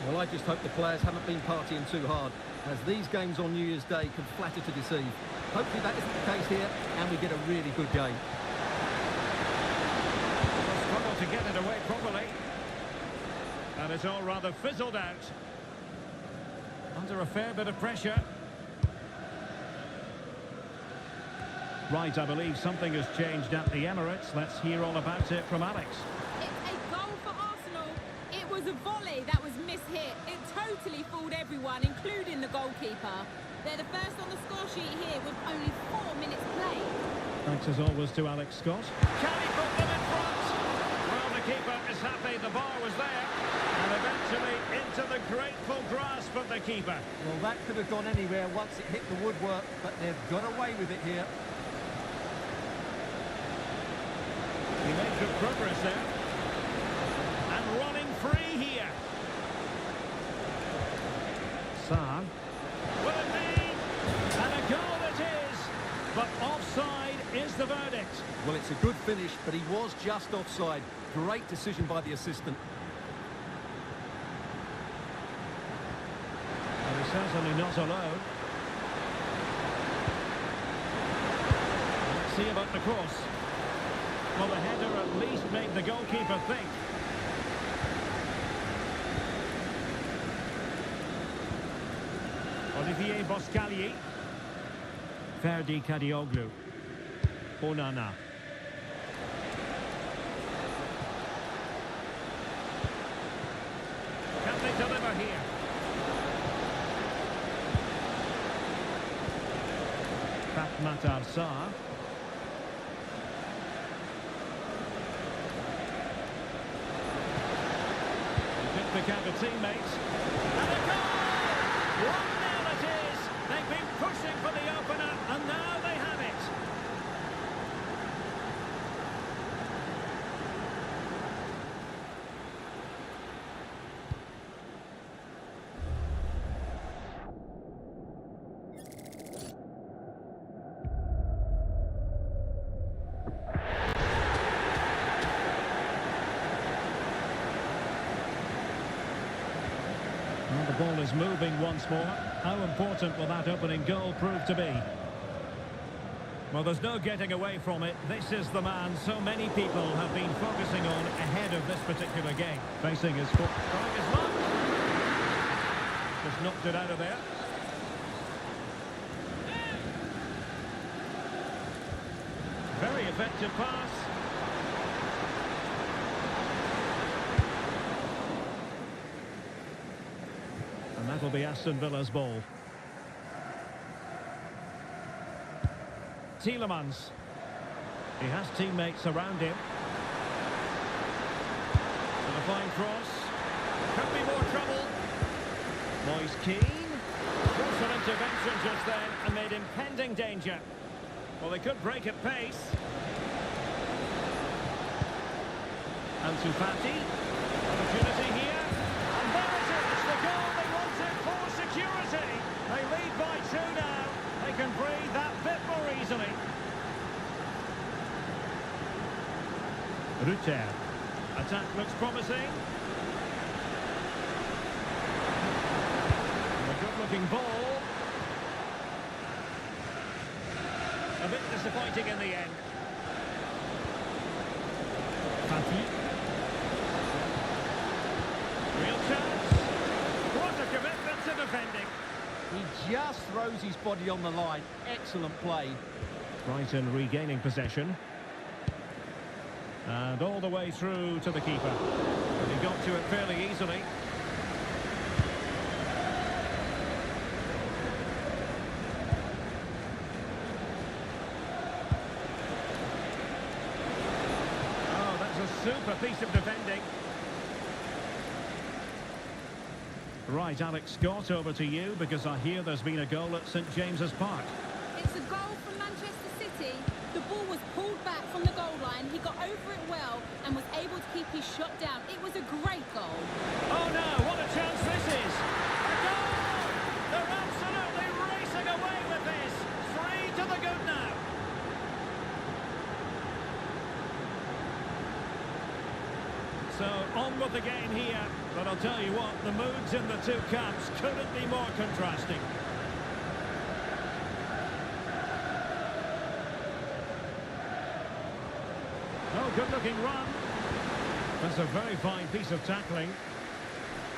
Well, I just hope the players haven't been partying too hard, as these games on New Year's Day can flatter to deceive. Hopefully that isn't the case here, and we get a really good game. Struggle to get it away properly. And it's all rather fizzled out. Under a fair bit of pressure. Right, I believe something has changed at the Emirates. Let's hear all about it from Alex. It's a goal for Arsenal. It was a volley that was mishit. It totally fooled everyone, including the goalkeeper. They're the first on the score sheet here with only 4 minutes played. Thanks as always to Alex Scott. Can he put them in front? Well, the keeper is happy the bar was there. And eventually into the grateful grasp of the keeper. Well, that could have gone anywhere once it hit the woodwork, but they've got away with it here. He made good progress there. And running free here. Sarr. Will it be? And a goal it is. But offside is the verdict. Well, it's a good finish, but he was just offside. Great decision by the assistant. And he's certainly not alone. Let's see about the cross. Well, the header at least made the goalkeeper think. Olivier Boscagli. Ferdi Kadioglu. Onana. Can they deliver here? Matar Sarr. Pick out the teammates. And a goal! 1-0 it is. They've been pushing for the opener, and now they have it. Well, the ball is moving once more. How important will that opening goal prove to be? Well, there's no getting away from it. This is the man so many people have been focusing on ahead of this particular game. Facing his foot, trying his luck. Just knocked it out of there. Very effective pass. And that'll be Aston Villa's ball. Tielemans. He has teammates around him. And a fine cross. Could be more trouble. Moise Keane. Crucial intervention just then amid impending danger. Well, they could break at pace. Ansu Fati. Opportunity here. And there it is, the goal they wanted for security. They lead by 2 now. They can breathe that bit more easily. Rutter. Attack looks promising. And a good-looking ball. A bit disappointing in the end. Fati. Real chance. What a commitment to defending. He just throws his body on the line. Excellent play. Brighton regaining possession. And all the way through to the keeper. And he got to it fairly easily. Oh, that's a super piece of defending. Right, Alex Scott, over to you, because I hear there's been a goal at St James's Park. It's a goal from Manchester City. The ball was pulled back from the goal line. He got over it well and was able to keep his shot down. It was a great goal. Oh no, what a chance this is! A goal! They're absolutely racing away with this. 3 to the good now. So on with the game here, but I'll tell you what, the moods in the two camps couldn't be more contrasting. Oh, good-looking run. That's a very fine piece of tackling.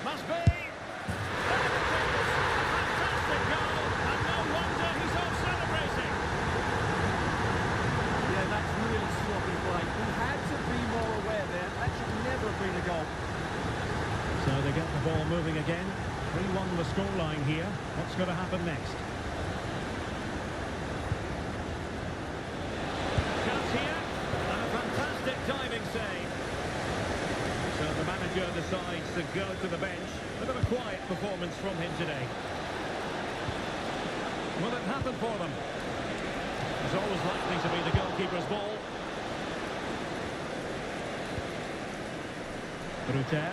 Must be! Fantastic goal, and no wonder he's off celebrating. Yeah, that's really sloppy play. He had to be more aware there. That should never have been a goal. So they get the ball moving again. 3-1 the scoreline here. What's going to happen next? Chance here, and a fantastic diving save. So the manager decides to go to the bench. A bit of a quiet performance from him today. Will it happen for them? It's always likely to be the goalkeeper's ball. Ruter.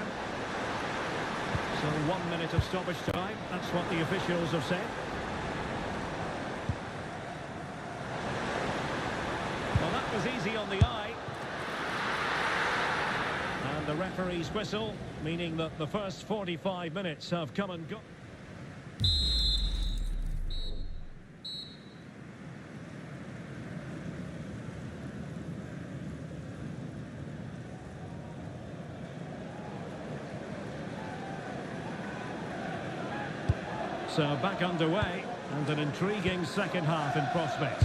So 1 minute of stoppage time. That's what the officials have said. Well, that was easy on the eye. And the referee's whistle, meaning that the first 45 minutes have come and gone. So back underway, and an intriguing second half in prospect.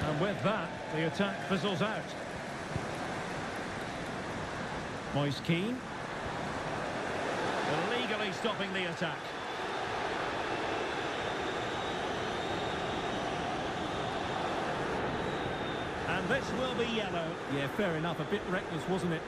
And with that, the attack fizzles out. Moise Keane. Illegally stopping the attack. And this will be yellow. Yeah, fair enough. A bit reckless, wasn't it?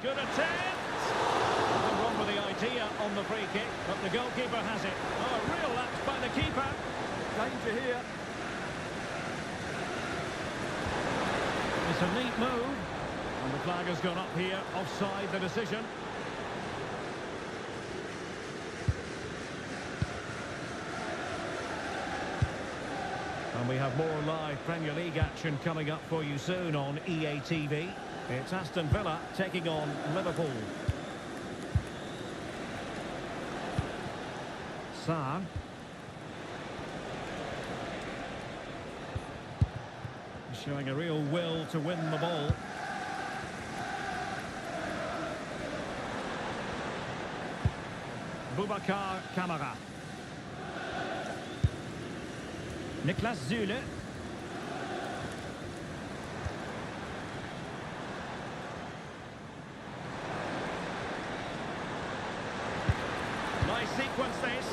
Good attempt! Nothing wrong with the idea on the free kick, but the goalkeeper has it. Oh, a real lapse by the keeper. Danger here. It's a neat move. And the flag has gone up here, offside the decision. And we have more live Premier League action coming up for you soon on EA TV. It's Aston Villa taking on Liverpool. Sarr. Showing a real will to win the ball. Boubacar Kamara. Niklas Süle. Nice sequence this.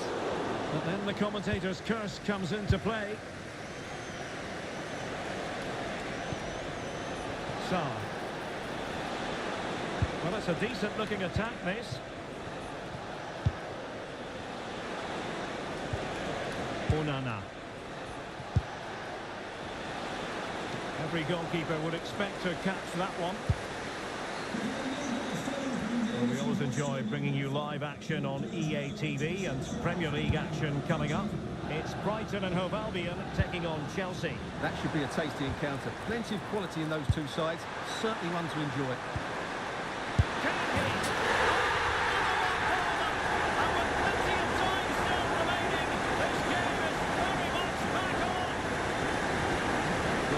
But then the commentator's curse comes into play. Sarr. Well, it's a decent looking attack, this. Onana. Every goalkeeper would expect to catch that one. Well, we always enjoy bringing you live action on EA TV and Premier League action coming up. It's Brighton and Hove Albion taking on Chelsea. That should be a tasty encounter. Plenty of quality in those two sides. Certainly one to enjoy.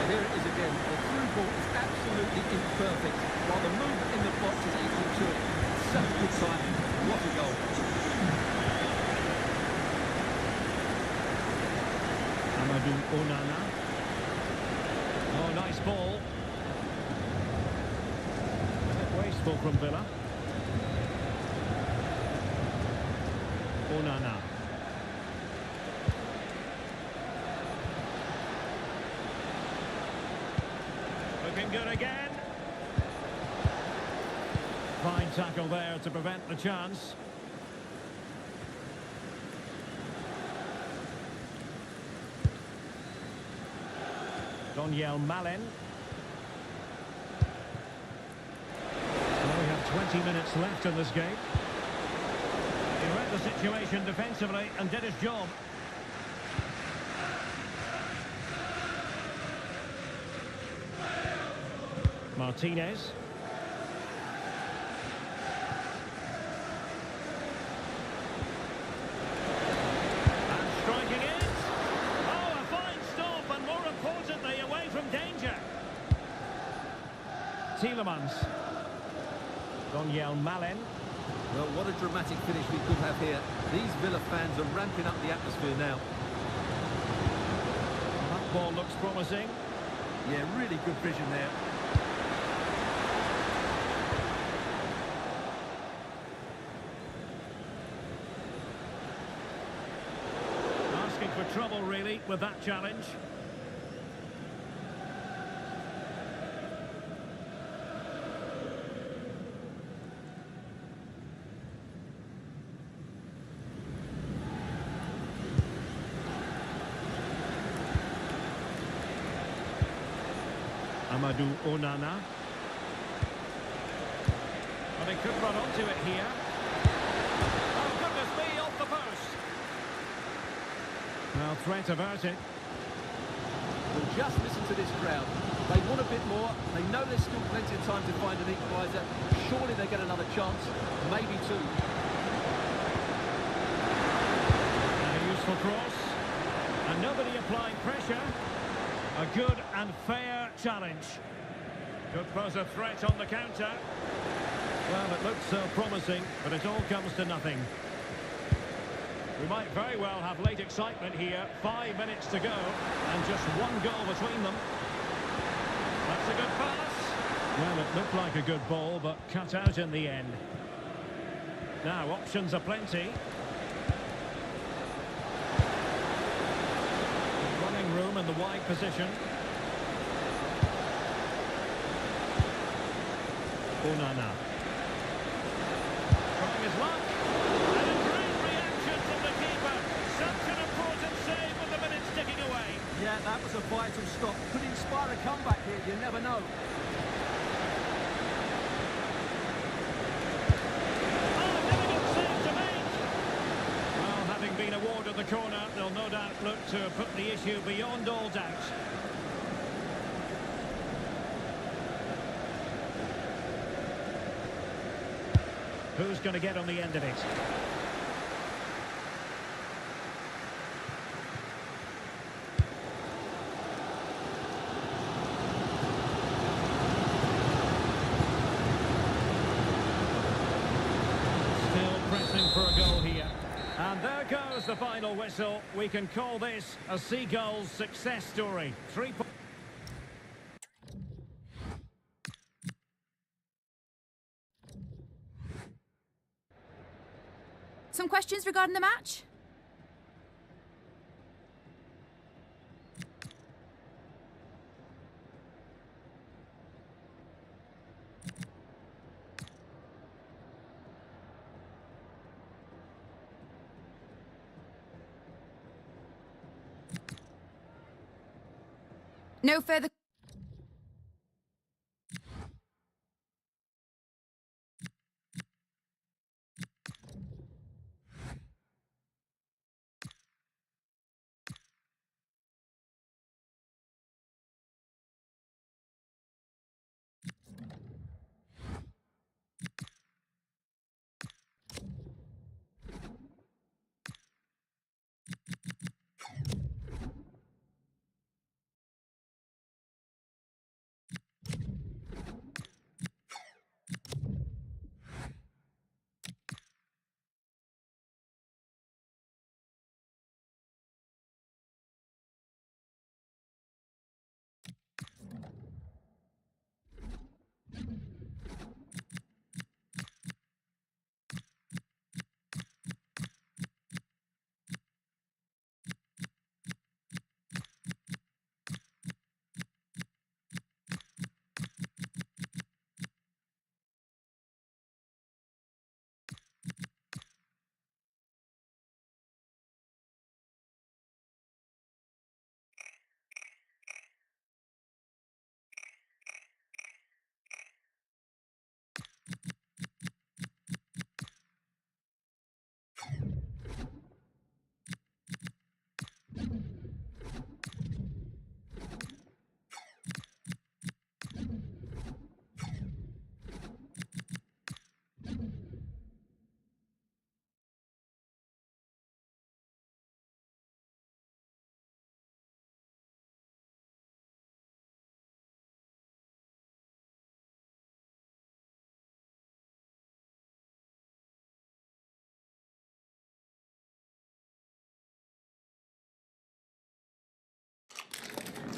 Here it is again. The through ball is absolutely imperfect, while the movement in the box is equal to it. Such good timing. What a goal. Amadou Onana. Oh, nice ball. A bit wasteful from Villa. Onana. Looking good again. Fine tackle there to prevent the chance. Malen. Well, we have 20 minutes left in this game. He read the situation defensively and did his job. Martinez. And striking it. Oh, a fine stop, and more importantly, away from danger. Tielemans. Malen. Well, what a dramatic finish we could have here. These Villa fans are ramping up the atmosphere now. That ball looks promising. Yeah, really good vision there. Asking for trouble, really, with that challenge. Amadou Onana. But he could run onto it here. Oh, goodness me, off the post. Well, threat averted. Well, just listen to this crowd. They want a bit more. They know there's still plenty of time to find an equaliser. Surely they get another chance. Maybe two. And a useful cross. And nobody applying pressure. A good and fair challenge. Could pose a threat on the counter. Well, it looks so promising, but it all comes to nothing. We might very well have late excitement here. 5 minutes to go, and just one goal between them. That's a good pass. Well, it looked like a good ball, but cut out in the end. Now, options are plenty. Running room in the wide position. Onana. Trying his luck. And a great reaction from the keeper. Such an important save with the minutes ticking away. Yeah, that was a vital stop. Could inspire a comeback here, you never know. Oh, difficult save to make. Well, having been awarded the corner, they'll no doubt look to put the issue beyond all doubt. Who's going to get on the end of it? Still pressing for a goal here. And there goes the final whistle. We can call this a Seagulls success story. 3 points. Some questions regarding the match? No further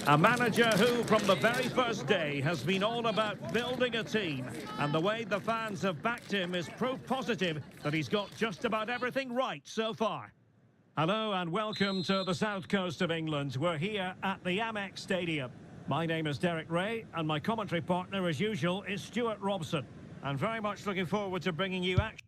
A manager who, from the very first day, has been all about building a team. And the way the fans have backed him is proof positive that he's got just about everything right so far. Hello and welcome to the south coast of England. We're here at the Amex Stadium. My name is Derek Ray, and my commentary partner, as usual, is Stuart Robson. And very much looking forward to bringing you action.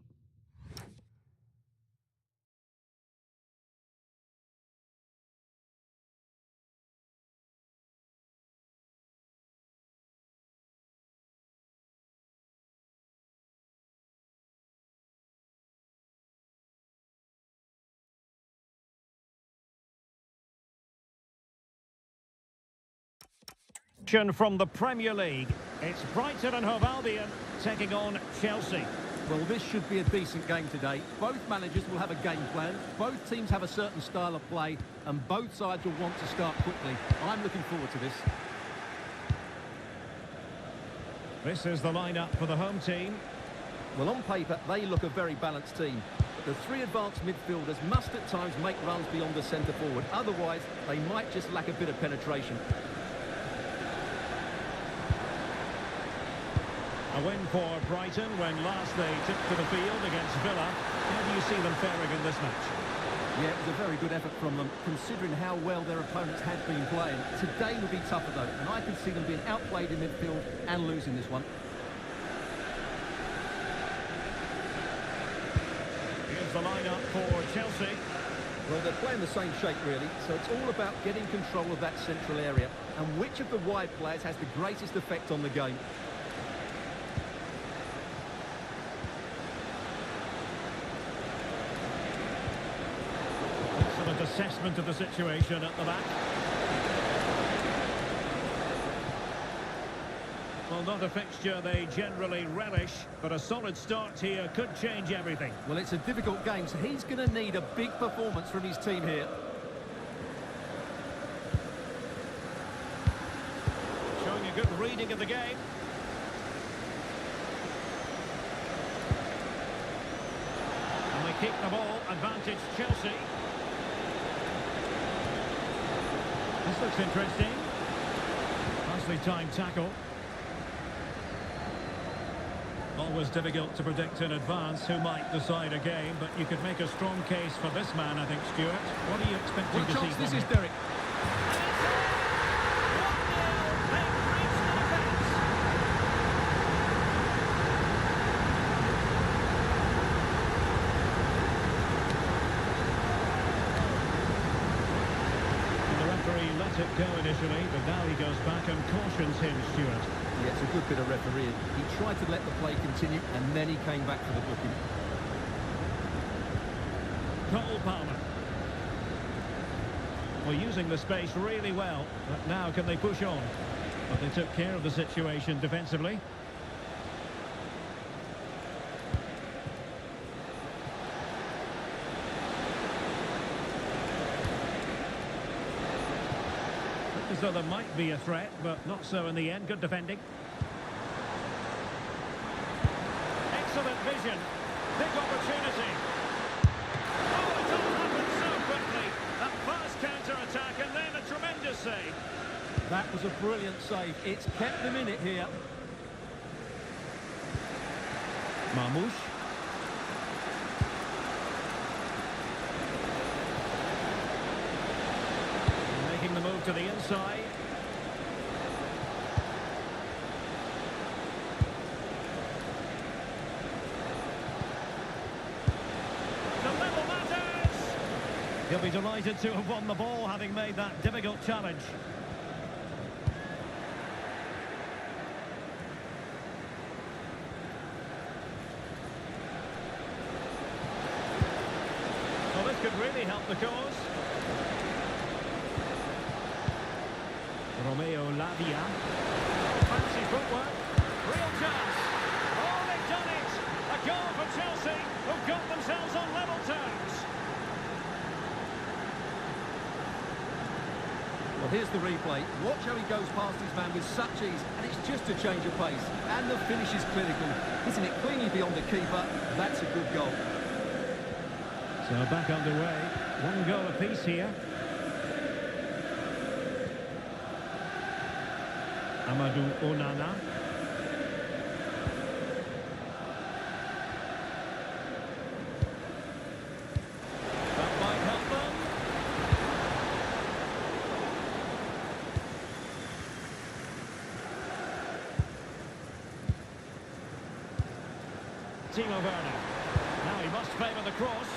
From the Premier League, it's Brighton and Hove Albion taking on Chelsea. Well, this should be a decent game today. Both managers will have a game plan. Both teams have a certain style of play, and both sides will want to start quickly. I'm looking forward to this. This is the lineup for the home team. Well, on paper, they look a very balanced team. But the three advanced midfielders must at times make runs beyond the centre forward. Otherwise, they might just lack a bit of penetration. A win for Brighton when last they took to the field against Villa. How do you see them faring in this match? Yeah, it was a very good effort from them, considering how well their opponents had been playing. Today will be tougher, though, and I can see them being outplayed in midfield and losing this one. Here's the lineup for Chelsea. Well, they're playing the same shape, really, so it's all about getting control of that central area, and which of the wide players has the greatest effect on the game. Assessment of the situation at the back. Well, not a fixture they generally relish, but a solid start here could change everything. Well, it's a difficult game, so he's going to need a big performance from his team here. Showing a good reading of the game. And they keep the ball, advantage Chelsea. This looks interesting. Nicely timed tackle. Always difficult to predict in advance who might decide a game, but you could make a strong case for this man, I think, Stuart. What are you expecting to see from This him? is Derek. Let it go initially, but now he goes back and cautions him, Stuart. Yeah, it's a good bit of refereeing. He tried to let the play continue, and then he came back for the booking. Cole Palmer. Well, using the space really well, but now can they push on? But they took care of the situation defensively. As though there might be a threat, but not so in the end. Good defending. Excellent vision. Big opportunity. Oh, it all happened so quickly. That fast counter-attack and then a tremendous save. That was a brilliant save. It's kept them in it here. Marmouche. Making the move to the inside. The level matters! He'll be delighted to have won the ball, having made that difficult challenge. Well, this could really help the cause. Romeo Lavia. Fancy footwork. Real chance. Oh, they've done it! A goal for Chelsea, who've got themselves on level terms. Well, here's the replay. Watch how he goes past his man with such ease, and it's just a change of pace. And the finish is clinical. Hitting it cleanly beyond the keeper, that's a good goal. So back underway. One goal apiece here. Amadou Onana. That might help them. Timo Werner. Now he must favour the cross.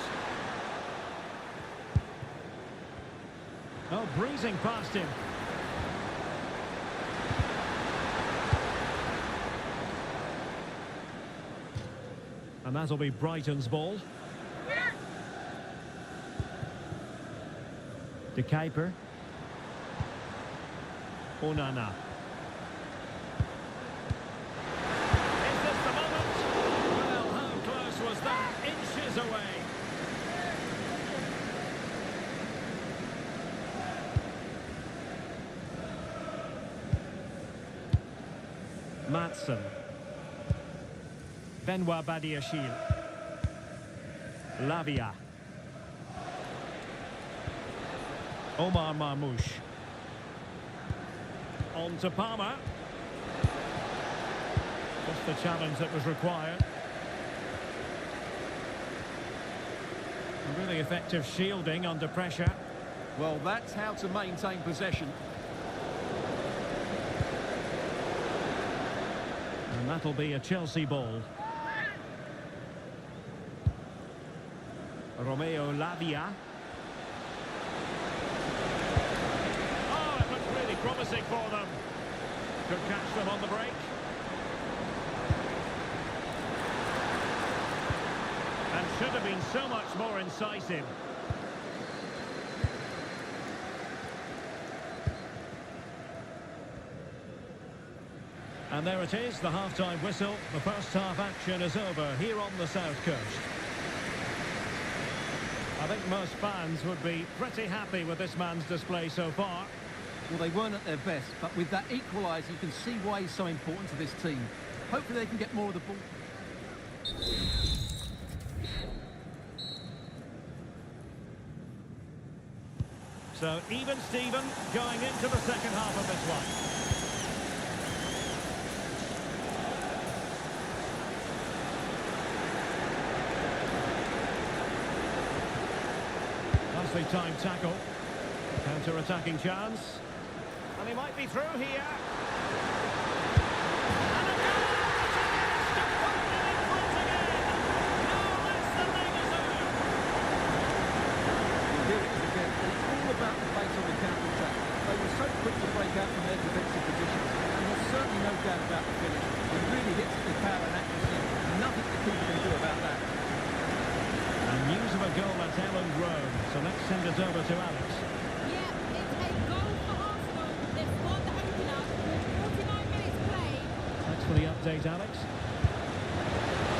Oh, breezing past him. And that'll be Brighton's ball. De Kuiper. Onana. Is this the moment? Well, how close was that? Inches away. Maatsen. Benoit Badiashile. Lavia. Omar Marmouche. On to Palmer. Just the challenge that was required. A really effective shielding under pressure. Well, that's how to maintain possession. And that'll be a Chelsea ball. Romeo Lavia. Oh, it looked really promising for them. Could catch them on the break. And should have been so much more incisive. And there it is, the half-time whistle. The first half action is over here on the south coast. I think most fans would be pretty happy with this man's display so far. Well, they weren't at their best, but with that equaliser, you can see why he's so important to this team. Hopefully they can get more of the ball. So even Steven going into the second half of this one. Nicely timed tackle. Counter-attacking chance. And he might be through here. And a goal! To put it in front again. No less than they deserve. Here it is again. It's all about the pace on the counter-attack. They were so quick to break out from their defensive positions. And there's certainly no doubt about the finish. It really hits with power and accuracy. Nothing the keeper can do about that. And news of a goal at Ellen Road. So let's send it over to Alex. Yeah, it's a goal for Arsenal. They've scored the opener with 49 minutes played. Thanks for the update, Alex.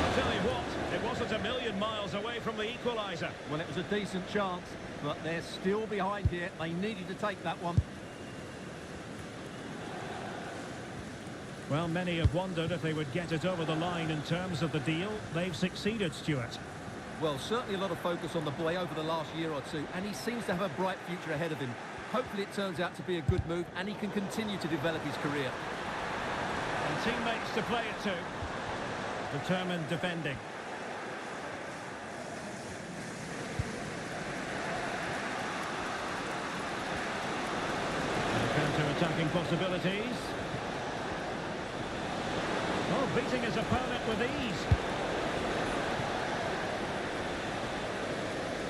I'll tell you what, it wasn't a million miles away from the equaliser. Well, it was a decent chance, but they're still behind here. They needed to take that one. Well, many have wondered if they would get it over the line in terms of the deal. They've succeeded, Stuart. Well, certainly a lot of focus on the boy over the last year or two, and he seems to have a bright future ahead of him. Hopefully it turns out to be a good move, and he can continue to develop his career. And teammates to play it to. Determined defending. Counter-attacking possibilities. Oh, beating his opponent with ease.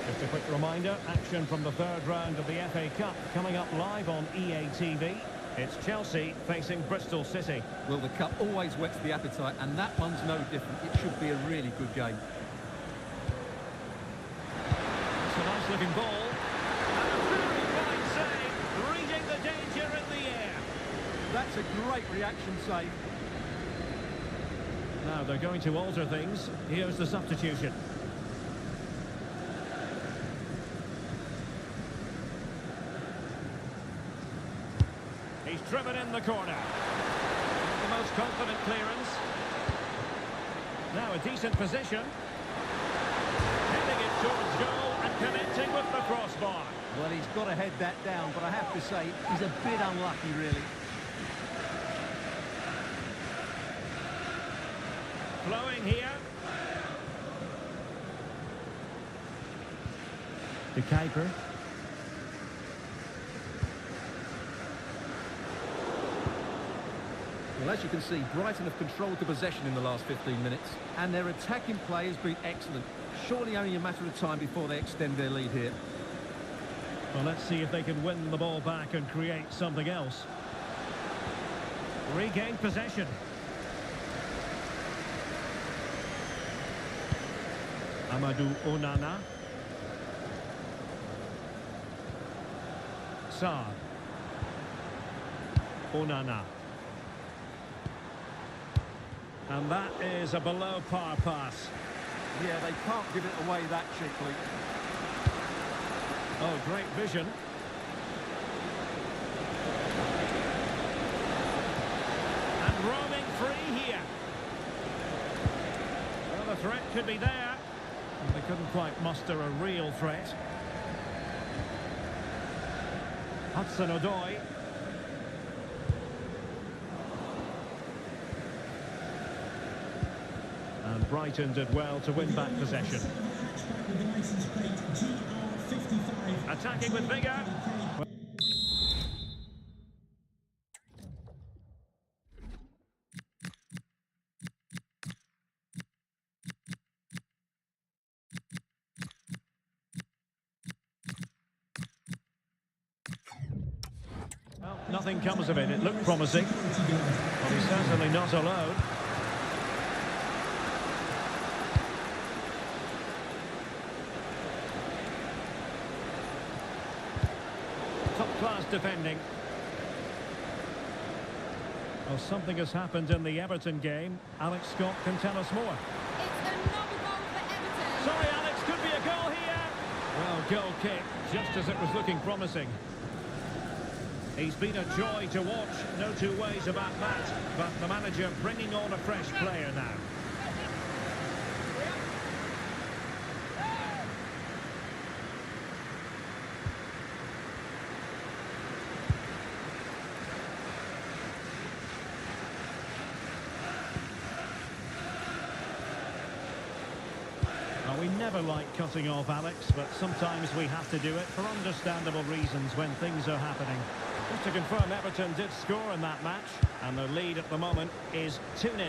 Just a quick reminder, action from the third round of the FA Cup coming up live on EA TV. It's Chelsea facing Bristol City. Well, the cup always whets the appetite, and that one's no different. It should be a really good game. It's a nice-looking ball. And a very fine save, reading the danger in the air. That's a great reaction save. Now they're going to alter things. Here's the substitution. He's driven in the corner. Not the most confident clearance. Now a decent position. Heading it towards goal and connecting with the crossbar. Well, he's got to head that down, but I have to say, he's a bit unlucky, really. flowing here. De Kuiper. Well, as you can see, Brighton have controlled the possession in the last 15 minutes, and their attacking play has been excellent. Surely only a matter of time before they extend their lead here. Well, let's see if they can win the ball back and create something else. Regain possession. Amadou Onana. Sarr. Onana. And that is a below par pass. Yeah, they can't give it away that cheaply. Oh, great vision. And roaming free here. Well, the threat could be there. And they couldn't quite muster a real threat. Hudson-Odoi. And Brighton did well to win back possession. Attacking with vigour. Well, nothing comes of it. It looked promising. But he's certainly not alone. Top-class defending. Well, something has happened in the Everton game. Alex Scott can tell us more. It's another goal for Everton. Sorry, Alex, could be a goal here. Well, goal kick, just as it was looking promising. He's been a joy to watch, no two ways about that. But the manager bringing on a fresh player now. Well, we never like cutting off Alex, but sometimes we have to do it for understandable reasons when things are happening. Just to confirm, Everton did score in that match, and their lead at the moment is 2-0. This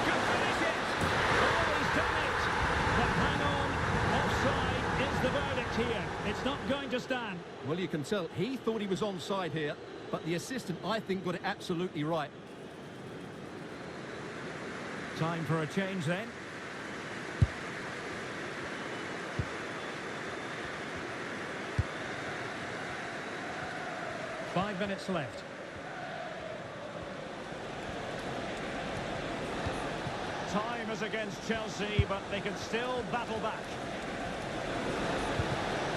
could finish it! Oh, he's done it! But hang on, offside is the verdict here. It's not going to stand. Well, you can tell he thought he was onside here, but the assistant, I think, got it absolutely right. Time for a change then. Five minutes left. Time is against Chelsea, but they can still battle back.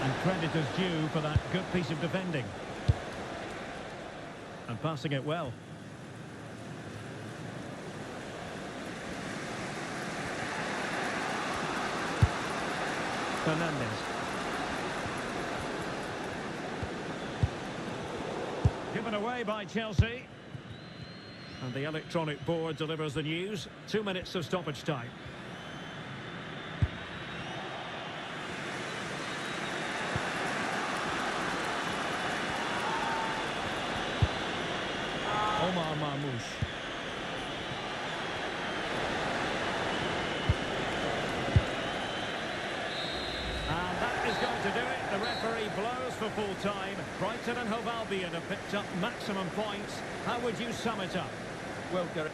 And credit is due for that good piece of defending. And passing it well. Fernandez. Given away by Chelsea. And the electronic board delivers the news. 2 minutes of stoppage time. Omar Marmoush. To do it, the referee blows for full time. Brighton and Hove Albion have picked up maximum points. How would you sum it up? Well, Gareth.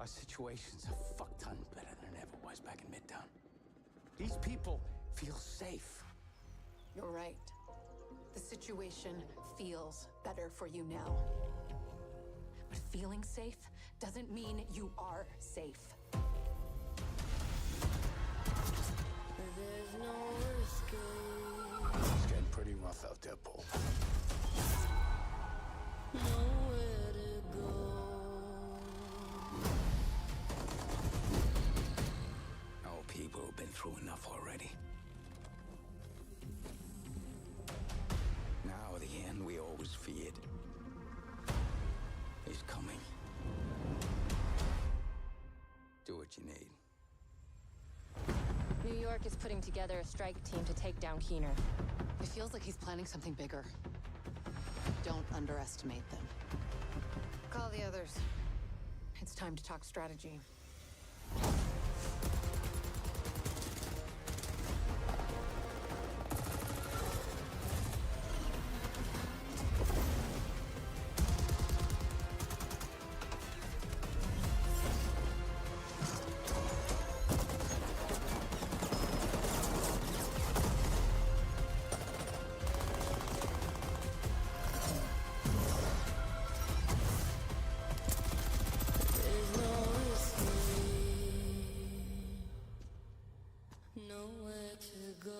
Our situation's a fuck ton better than it ever was back in Midtown. These people feel safe. You're right. The situation feels better for you now. But feeling safe doesn't mean you are safe. There's no escape. It's getting pretty rough out there, Paul. Nowhere to go. Our people have been through enough already. Now the end we always feared is coming. Do what you need. New York is putting together a strike team to take down Keener. It feels like he's planning something bigger. Don't underestimate them. Call the others. It's time to talk strategy. There's no escape. Nowhere to go.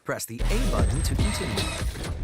Press the A button to continue.